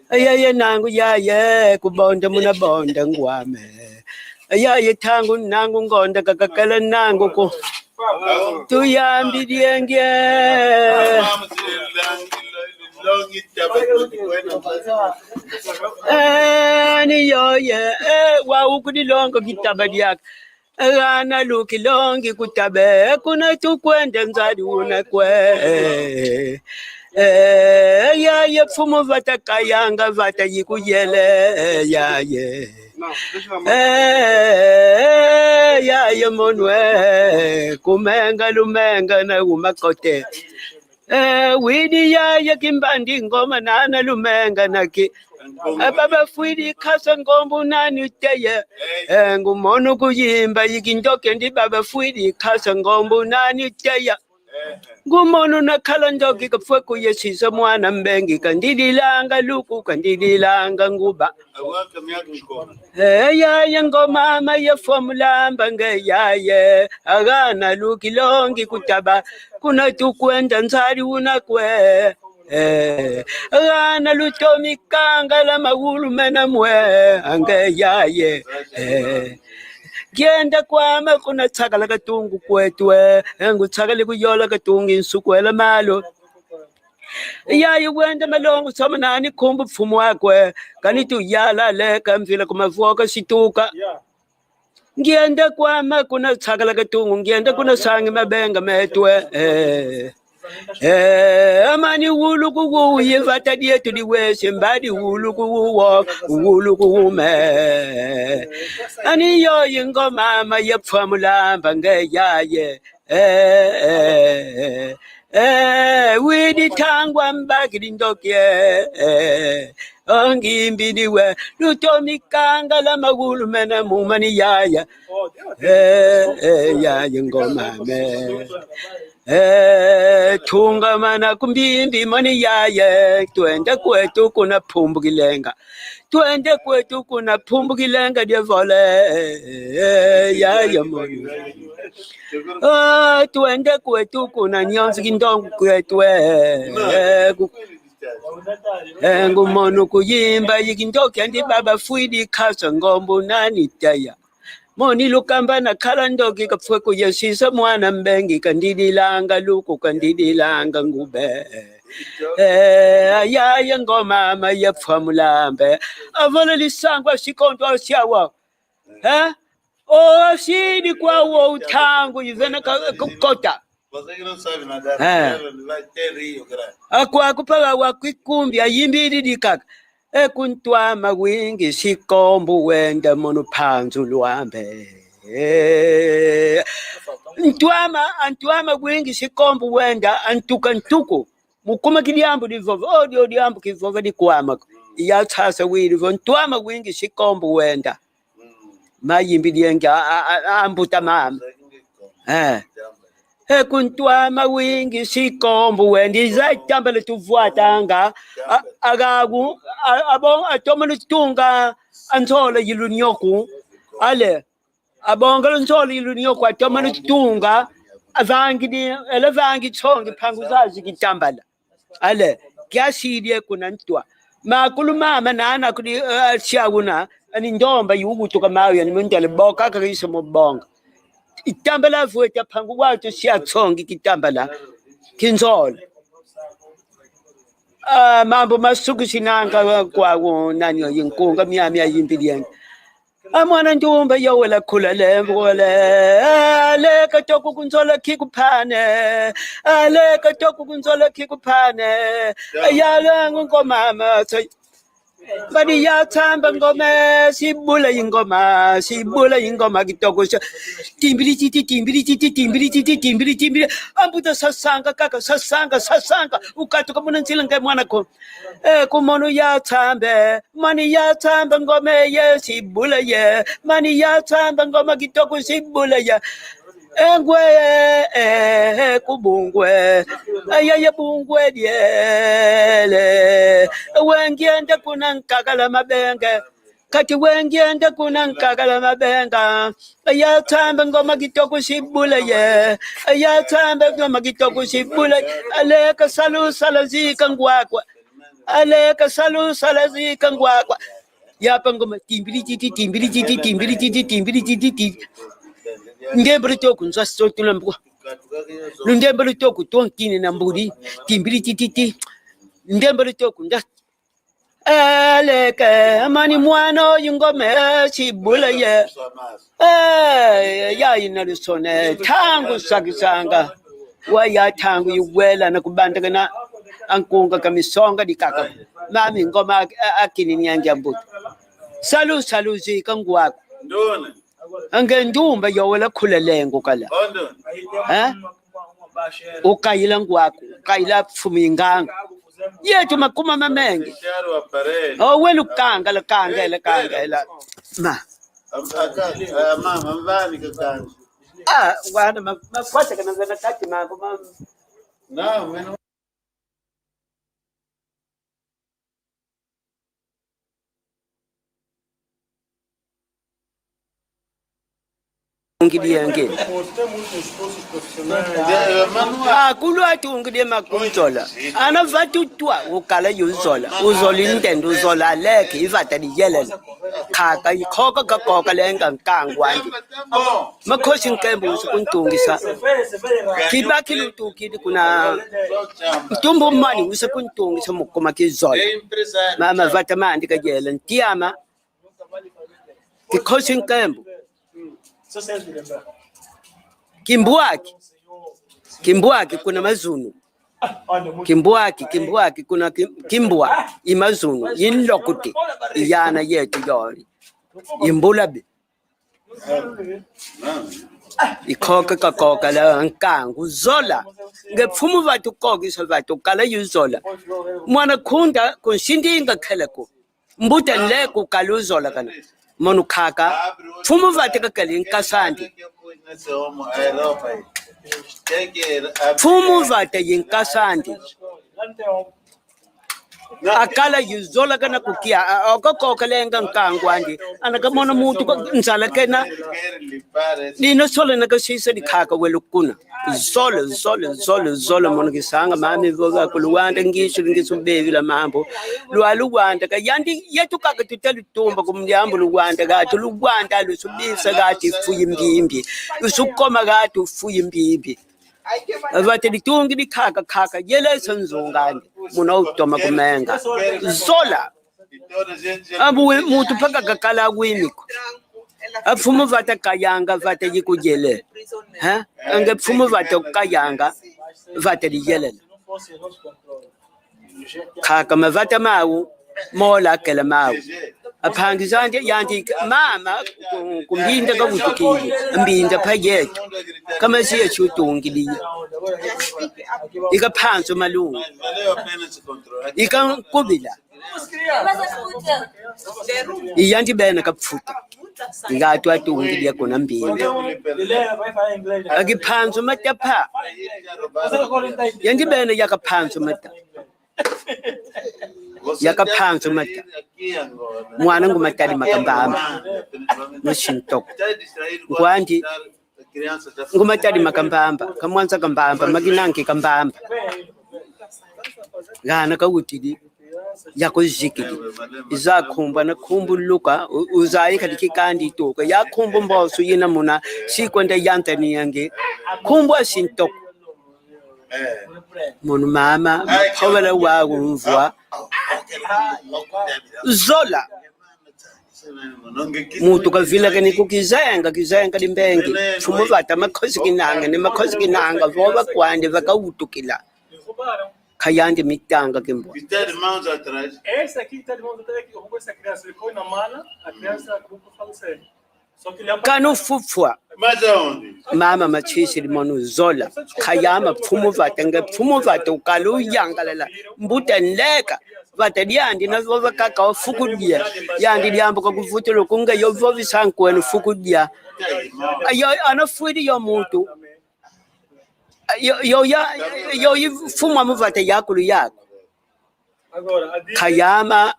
G: ayaye nangu ya ye kubonda muna bonda ngwame ayaye tangu nangu ngonda kakakala nangu ku tuyambi dienge ni yo ye wa ukudilongo kitabadiak Rana luki longi kutabe kuna tukwende nzadi unakwe ya ye fumu vata kayanga vata yikuyele ya ye ya ye monwe kumenga lumenga na umakote widi ya ye kimbandi ngoma nana lumenga naki Baba fwidi kasa ngombu nani teye ngumono kuyimba yikindoke ndi baba fwidi kasa ngombu nani teye ngumono nakhala ndoki kafwe kuyesisa mwana mbengi kandidilanga luku kandidilanga nguba ya ngoma ma ya formulamba ngeyaye agana luki longi kutaba kuna tukwenda nzari unakwe Rana lutomi kanga la magulu mena mwe ange yaye Gienda kwama kuna tsakala katungu kwetwe ngu tsakale kuyola katungu insukwela malo Yaye wenda malongo soma nani kumbu mfumu wakwe kanitu yala leka mvila kumavuoka situka Gienda kwama kuna tsakala katungu gienda kuna sangi mabenga metwe amani wuluku wu yevata dietu diwese mbadi wuluku wuluku me ani yo yingo mama yepfamulamba ngeyaye widi tangwa mbagiri ndokye ongimbiniwe lutomikanga la magulu mena mumani yaya ya yingo mame Tunga mana kumbimbi mani yaye Tuende kwetu kuna pumbukilenga Tuende kwetu kuna pumbukilenga dia vole Yaye moni Tuende kwetu kuna nyonzi kindongu kwetu Ngumono kuyimba yikindoki andi baba fwidi kasa ngombu nani taya Moni lukamba na kalandoki kapfwe kuyesisa mwana mbengi kandidilanga luku kandidilanga ngube ayaye ngoma ma yepfamulambe avole lisangwa sikondo asyawa o sidi kwa wo utangu yivena kukota akwa kupaga wakwikumbi ayimbiri dikaka Kuntwama wingi sikombu wenda mono panzu luambe Antwama wingi sikombu wenda antuka ntuku Mukuma kidiambu divovo Odio diambu kivovo di kwama Ya tasa wirivo Antwama wingi sikombu wenda Mayimbi dienga ambuta mama Kuntwama wingi sikombu wendi zai tambale tuvuatanga agagu abong atomanu tunga anzola yilunyoku ale abongalo nzola yilunyoku atomanu tunga avangi ni elevangi chongi panguzazi kitambala ale kiashirie kuna ntwa makulu mama nana kudi siaguna ani ndomba yugu tuka mawe ni mundale boka kakisa mobonga Itambala vueta pangu watu siya tsongi kitambala kinzola mambo masuku sinanga kwa nani yinkunga miami yimbilianga amwana ntumba yowela khula lembole ale katoku kunzola kikuphane ale katoku kunzola kikuphane ayala ngomama Badi ya tamba ngome sibula ingoma kitoko timbili ambuta sasanga kaka sasanga ukatuka munanzila nge mwana ko kumono ya tambe mani ya tamba ngome ye sibula ye mani ya tamba ngoma kitoko sibula ye engwe kubungwe ayaye bungwe diele wengiende kuna nkakala mabenge kati wengienda kuna nkakala mabenga ayatambe ngoma kitoko shibula ye ayatambe ngoma kitoko shibula aleka salu salazika ngwakwa aleka salu salazika ngwakwa yapa ngoma timbili titi ndembele toku nza sotula mbwa ndembele toku tonkini na mbudi timbili titi ndembele toku nda aleke amani mwana yingome chibula ye ya inalusone tangu sakisanga waya tangu yuwela na kubandagana ankunga kamisonga dikaka mami ngoma akini nyanja mbuti salu zikangwako
I: ndona
G: ange ndumba yowela khulalengo kala ukayila ngwako ukayila fuminganga yetu makuma mamenge welu kangela ma
I: mama mvani kakanje
G: wana makwata kana zana tati mambo
I: na
G: ngidiyenge kulwa tungide makunzola ana vatutwa ukala yuzola uzolintendo uzola leke ivata liyelela khaka ikhoka kakoka lenga nkangwandi makhosi nkembu usukuntungisa kibaki lutukidi kuna tumbo mani usukuntungisa mukoma kizola mama vata mandi kajela ntiyama kikhosi nkembu Kimbuaki kuna mazunu Kimbuaki kuna kimbua imazunu yinlokuti yana yetu yori imbulabi ikhoka kakoka la nkangu zola ngepfumu vatu kokisa vatu kala yuzola mwana khunda kunshindinga kheleko mbuta leko kaluzola kana monu khaka pfumu vate kakali nkasandi pfumu vate yinkasandi akala yuzola kana kukia okoko lenga nkangwandi anakamona mutu nzala kena dino solo nakasisa dikhaka welukuna zolo mona kisanga mami voga kuluwanda ngisho bevila mambo lwaluwanda kayandi yetu kaka tutalitumba kumnyambo luwanda gato luwanda lusubisa gati fuyimbimbi usukoma gato fuyimbimbi vate litungi dikhaka yele sanzongani muna utoma kumenga zola abu mutu paka kakala wimiko apfumu vata kayanga vata yikujele ange pfumu vata kayanga vata liyelela khaka mavata mawu mola kela mawu aphangizande yanti mama kumbinda kavutukile mbinda phayetu kama siya chutungili ikaphanso malungu ikankubila iyanti bena kapfuta ngatu atungili kona mbinda akiphanso matapha yanti bena yakaphanso mata yakaphanso mata mwana ngumatali makambamba noshintok ngwandi ngumatali makambamba kamwanza kambamba makinanki kambamba gana kawutili yakozikili izakhumba na khumbuluka uzayi kali kandi toka yakhumba mboso yina muna sikwenda yantani yange khumbwa shintok munu mama phawela wa kumvwa zola mutu kavila kani kukizenga limbengi fumu vata makhosi kinanga voba kwande vakautukila khayandi mitanga kembo
H: essa aqui tá de mão atrás que roubou essa criança ele foi na mala a criança acabou por falecer só que ele
G: kanu fufwa mama machisi limonu zola khayama pfumu vata ukalu yangalala mbuta nleka vata lyandi na vova kaka wafukudia yandi lyambo kakuvutelo kunga yovovi sankwenu fukudia ayo anafuidi yo mutu yo yifuma muvata yakulu yako khayama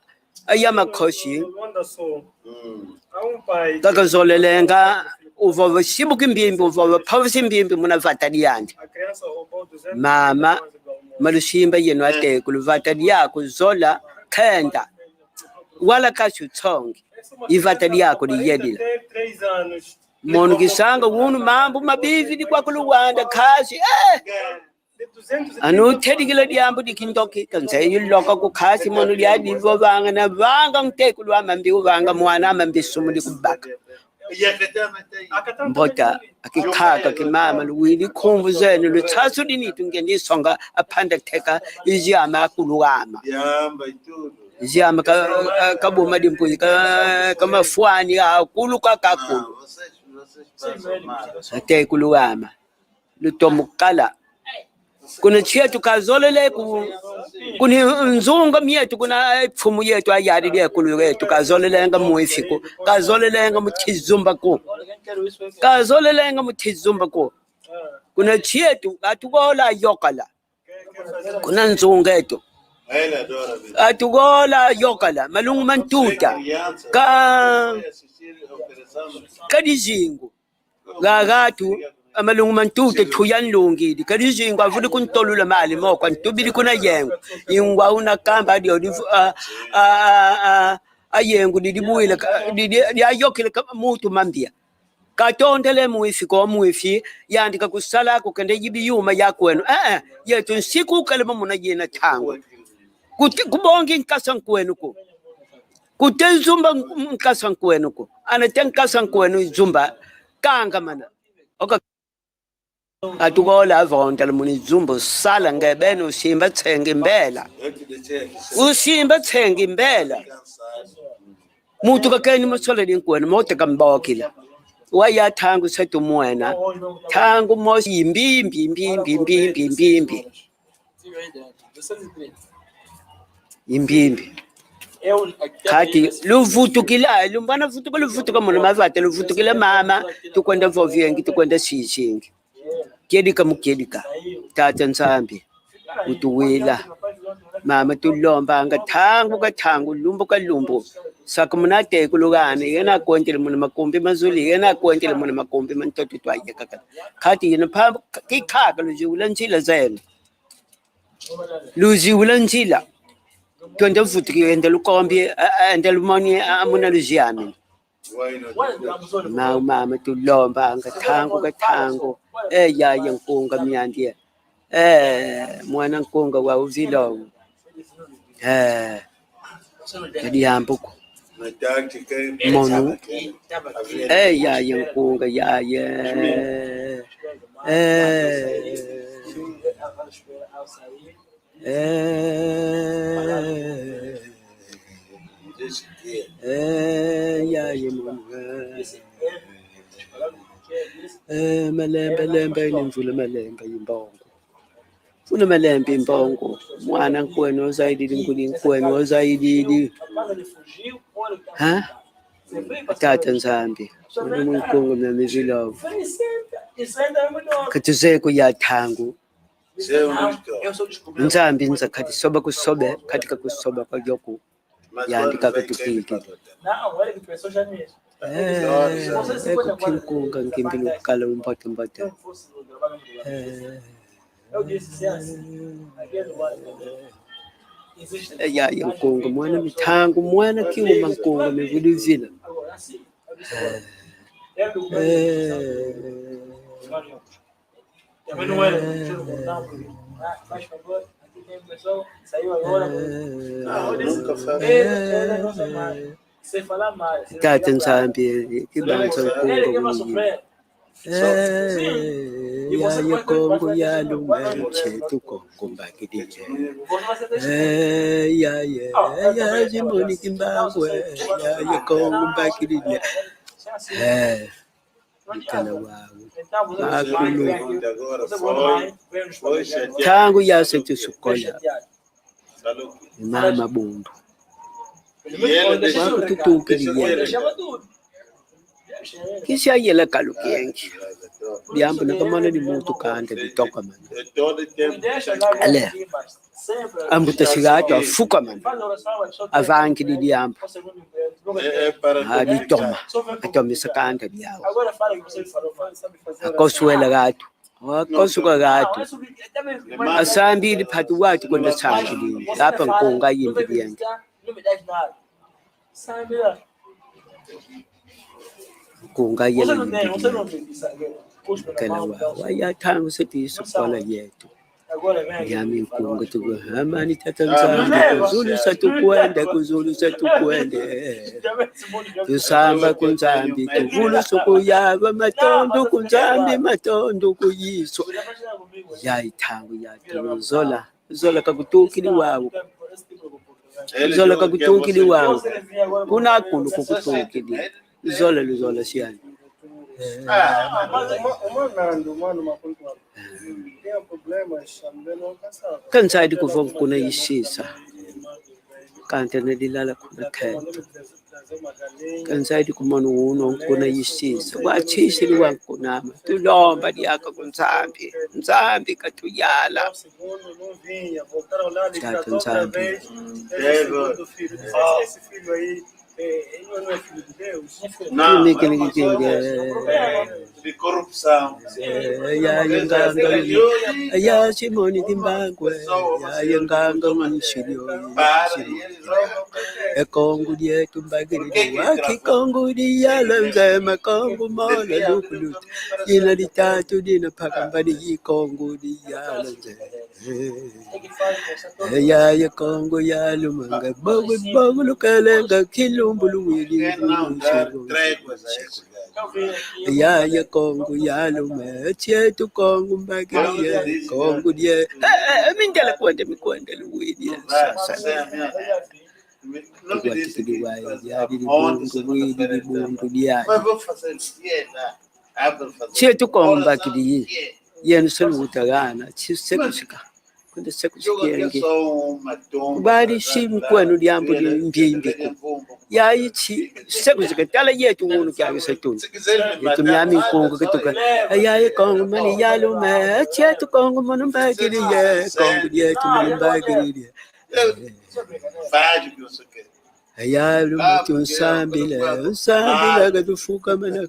G: ayamakhoshi kakazolelenga uvova shibuka imbimbi uvova phavisa imbimbi muna vatani yandi mama malushimba yenu atekulu vatani yako zola khenda wala kashutsongi ivatani yako liyedila monu kisanga wunu mambo mabivi di kwa kuluwanda kashi anu tedikila diambu dikindoki kanse yuloka ku kashi monu liya divo vanga na vanga mtekulu amambi uvanga mwana amambi sumuli kubaka mbota akikaka kimama luwili khumbu zenu lutsasu dinitu ngendi songa apanda teka ijama akuluwama ijama kabuma dimpuzi kamafuani akulu kakakulu ate kuluwama lutomukala kuna chetu kazolele kuni nzunga mietu kuna pfumu yetu ayari de kulu yetu kazolele nga muifiko kazolele nga mutizumba ko kazolele nga mutizumba ko kuna chetu atugola yokala kuna nzunga yetu atugola yokala malungu mantuta kadizingu gagatu amalungu mantuta thuyanlungili kadizingu avuli kuntolula mali moko ntubili kuna yengu ingwa una kamba dio ayengu didibuile ayokile mutu mambia katondele muifi ko muifi yandika kusala ko kende yibiyuma yakwenu yetu nsiku kalema muna yena thangu kubongi nkasa nkwenu ko kutenzumba nkasa nkwenu ko anatenkasa nkwenu zumba kanga mana oka atugola avonda muni zumba sala ngebene usimba tsenga imbela mutu kakeni musole dinkwenu mote kambokila waya thangu setu mwena thangu mosi imbimbi kati luvutukila lumbana vutuka muna mavate luvutukila mama tukwenda vovengi tukwenda sishingi kiedika mukiedika tata nsambi utuwila mama tulombanga thangu lumbu kalumbu saka munate kulugana yena kwentele muna makumbi mazuli yena kwentele muna makumbi mantoto twayeka kati yena pha kikhaka lujiwula ntshila zena lujiwula ntshila twende vutuki ende lukombi ende lumoni amuna lujiami mama tulombanga thangu ya nkunga myandie mwana nkunga wa uvilo kadi yambuko monu ya nkunga ya malembe nimvula malembe imbongo funa malembe imbongo mwana nkwenu ozaidi nguli nkwenu ozaidi tata nzambi munkongo na mizilo katuzeko ya thangu nzambi nza kati soba kusobe katika kusoba kwa yoku yandika katupiki kunga ngimbilu kala umbote ya nkunga mwana mithangu mwana kiuma nkunga mivulivila tata nsambi kibanza nkunga ya kongo ya lumeche tukongo mbakidije ya jimboni kimbangwe ya kongo mbakidije mkana wangu tangu yase tusukola mama bundu wakututukiliye Kisha yela kalukiengi. Diambo na kamana di mutu kante di toka man. Ale. Ambuta sigato afuka man. Avanki di diambo. Di toma. Atomi sa kante diawo. Akosuela gato. Akosuka gato. Asambi di patu watu kwenda sangi di. Hapa nkonga yindi diangi. Kunga yela kala wa ya tangu seti sokola yetu yami kunga tu amani tatanza kuzulu satu kwende tusamba kunzambi kuvulu suku yaba matondo kuyiso ya itangu ya zola kakutukili wawo zola kakutukili wawo kuna kulu kukutukili zola siani kansadi kuvonga kuna yishisa kante nedilala kuna kento kansadi kumona uno kuna yishisa wachishili wankunama tulomba diaka kunzambi katuyala tata nzambi
I: Não, de corrupção.
G: Ya Simone Dimbangwe, ya nganga manishilio. Kongo die tumbagiri waki Kongo dia lanzema Kongo mala lukulut. Dina ditatu dina pakambadi Kongo dia lanzema. Ya Kongo ya lumanga bogu lukalenga kilumbulu wili. Ya Kongo ya lume chetu Kongo mbagiri Kongo die mindela kwende mikwende luwidi sasa chetu Kongo mbagiri yenu selutagana chisekushika kwenda sekushikenge bari shimu kwenu diambo mbimbi ya ichi sekushika tala yetu ngunu kya setuni yetu myami Kongo ketuka ya Kongo mani ya lume chetu Kongo manu mbagiri ye Kongo yetu manu mbagiri ya lume unsambila katufuka mana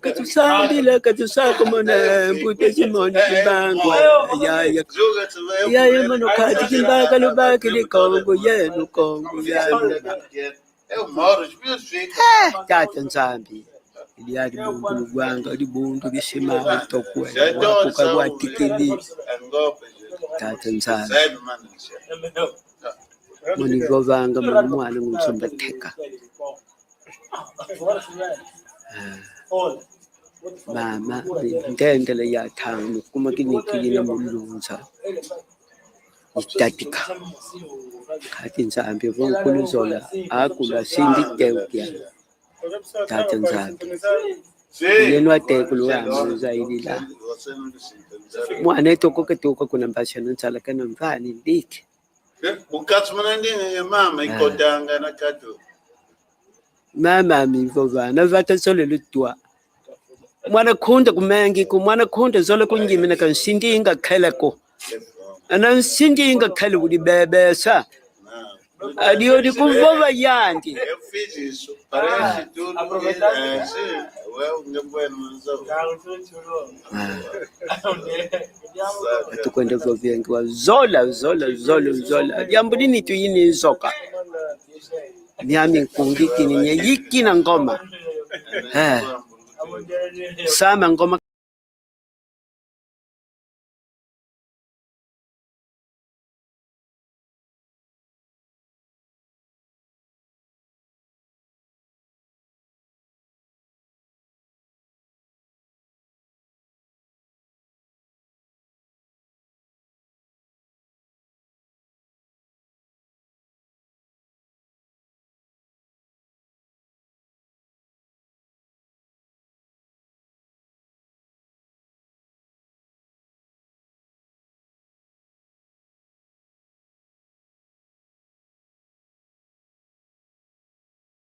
G: katusaka mana mbute simoni kimbangwa ya mano kati kimbaka lubakili Kongo yenu Kongo ya lume tata nzambi iliyadi bungu lugwanga libundu bishima utokwe wakuka watikili tata nzambi muni govanga mwana ngumsumba teka mama ndendele ya thangu kuma kinikile mulunza itatika kati nzambi vonkulu zola akula sindi teukia tata nzambi yenu atekulu wangu zaidi la mwana toko ketuka kuna mbashana nsala kana mvani ndiki
I: Ukatsumana ndine mama ikodanga na katu
G: mama mivova na vata sole lutwa mwana khunda kumengi ku mwana khunda zola kunjimina kan sindinga khelako ana sindinga khele uli bebesa adio di kuvova yandi tukwenda vovengi wa zola jambo dini tu yini zoka nyami kungi kini yiki na ngoma sama ngoma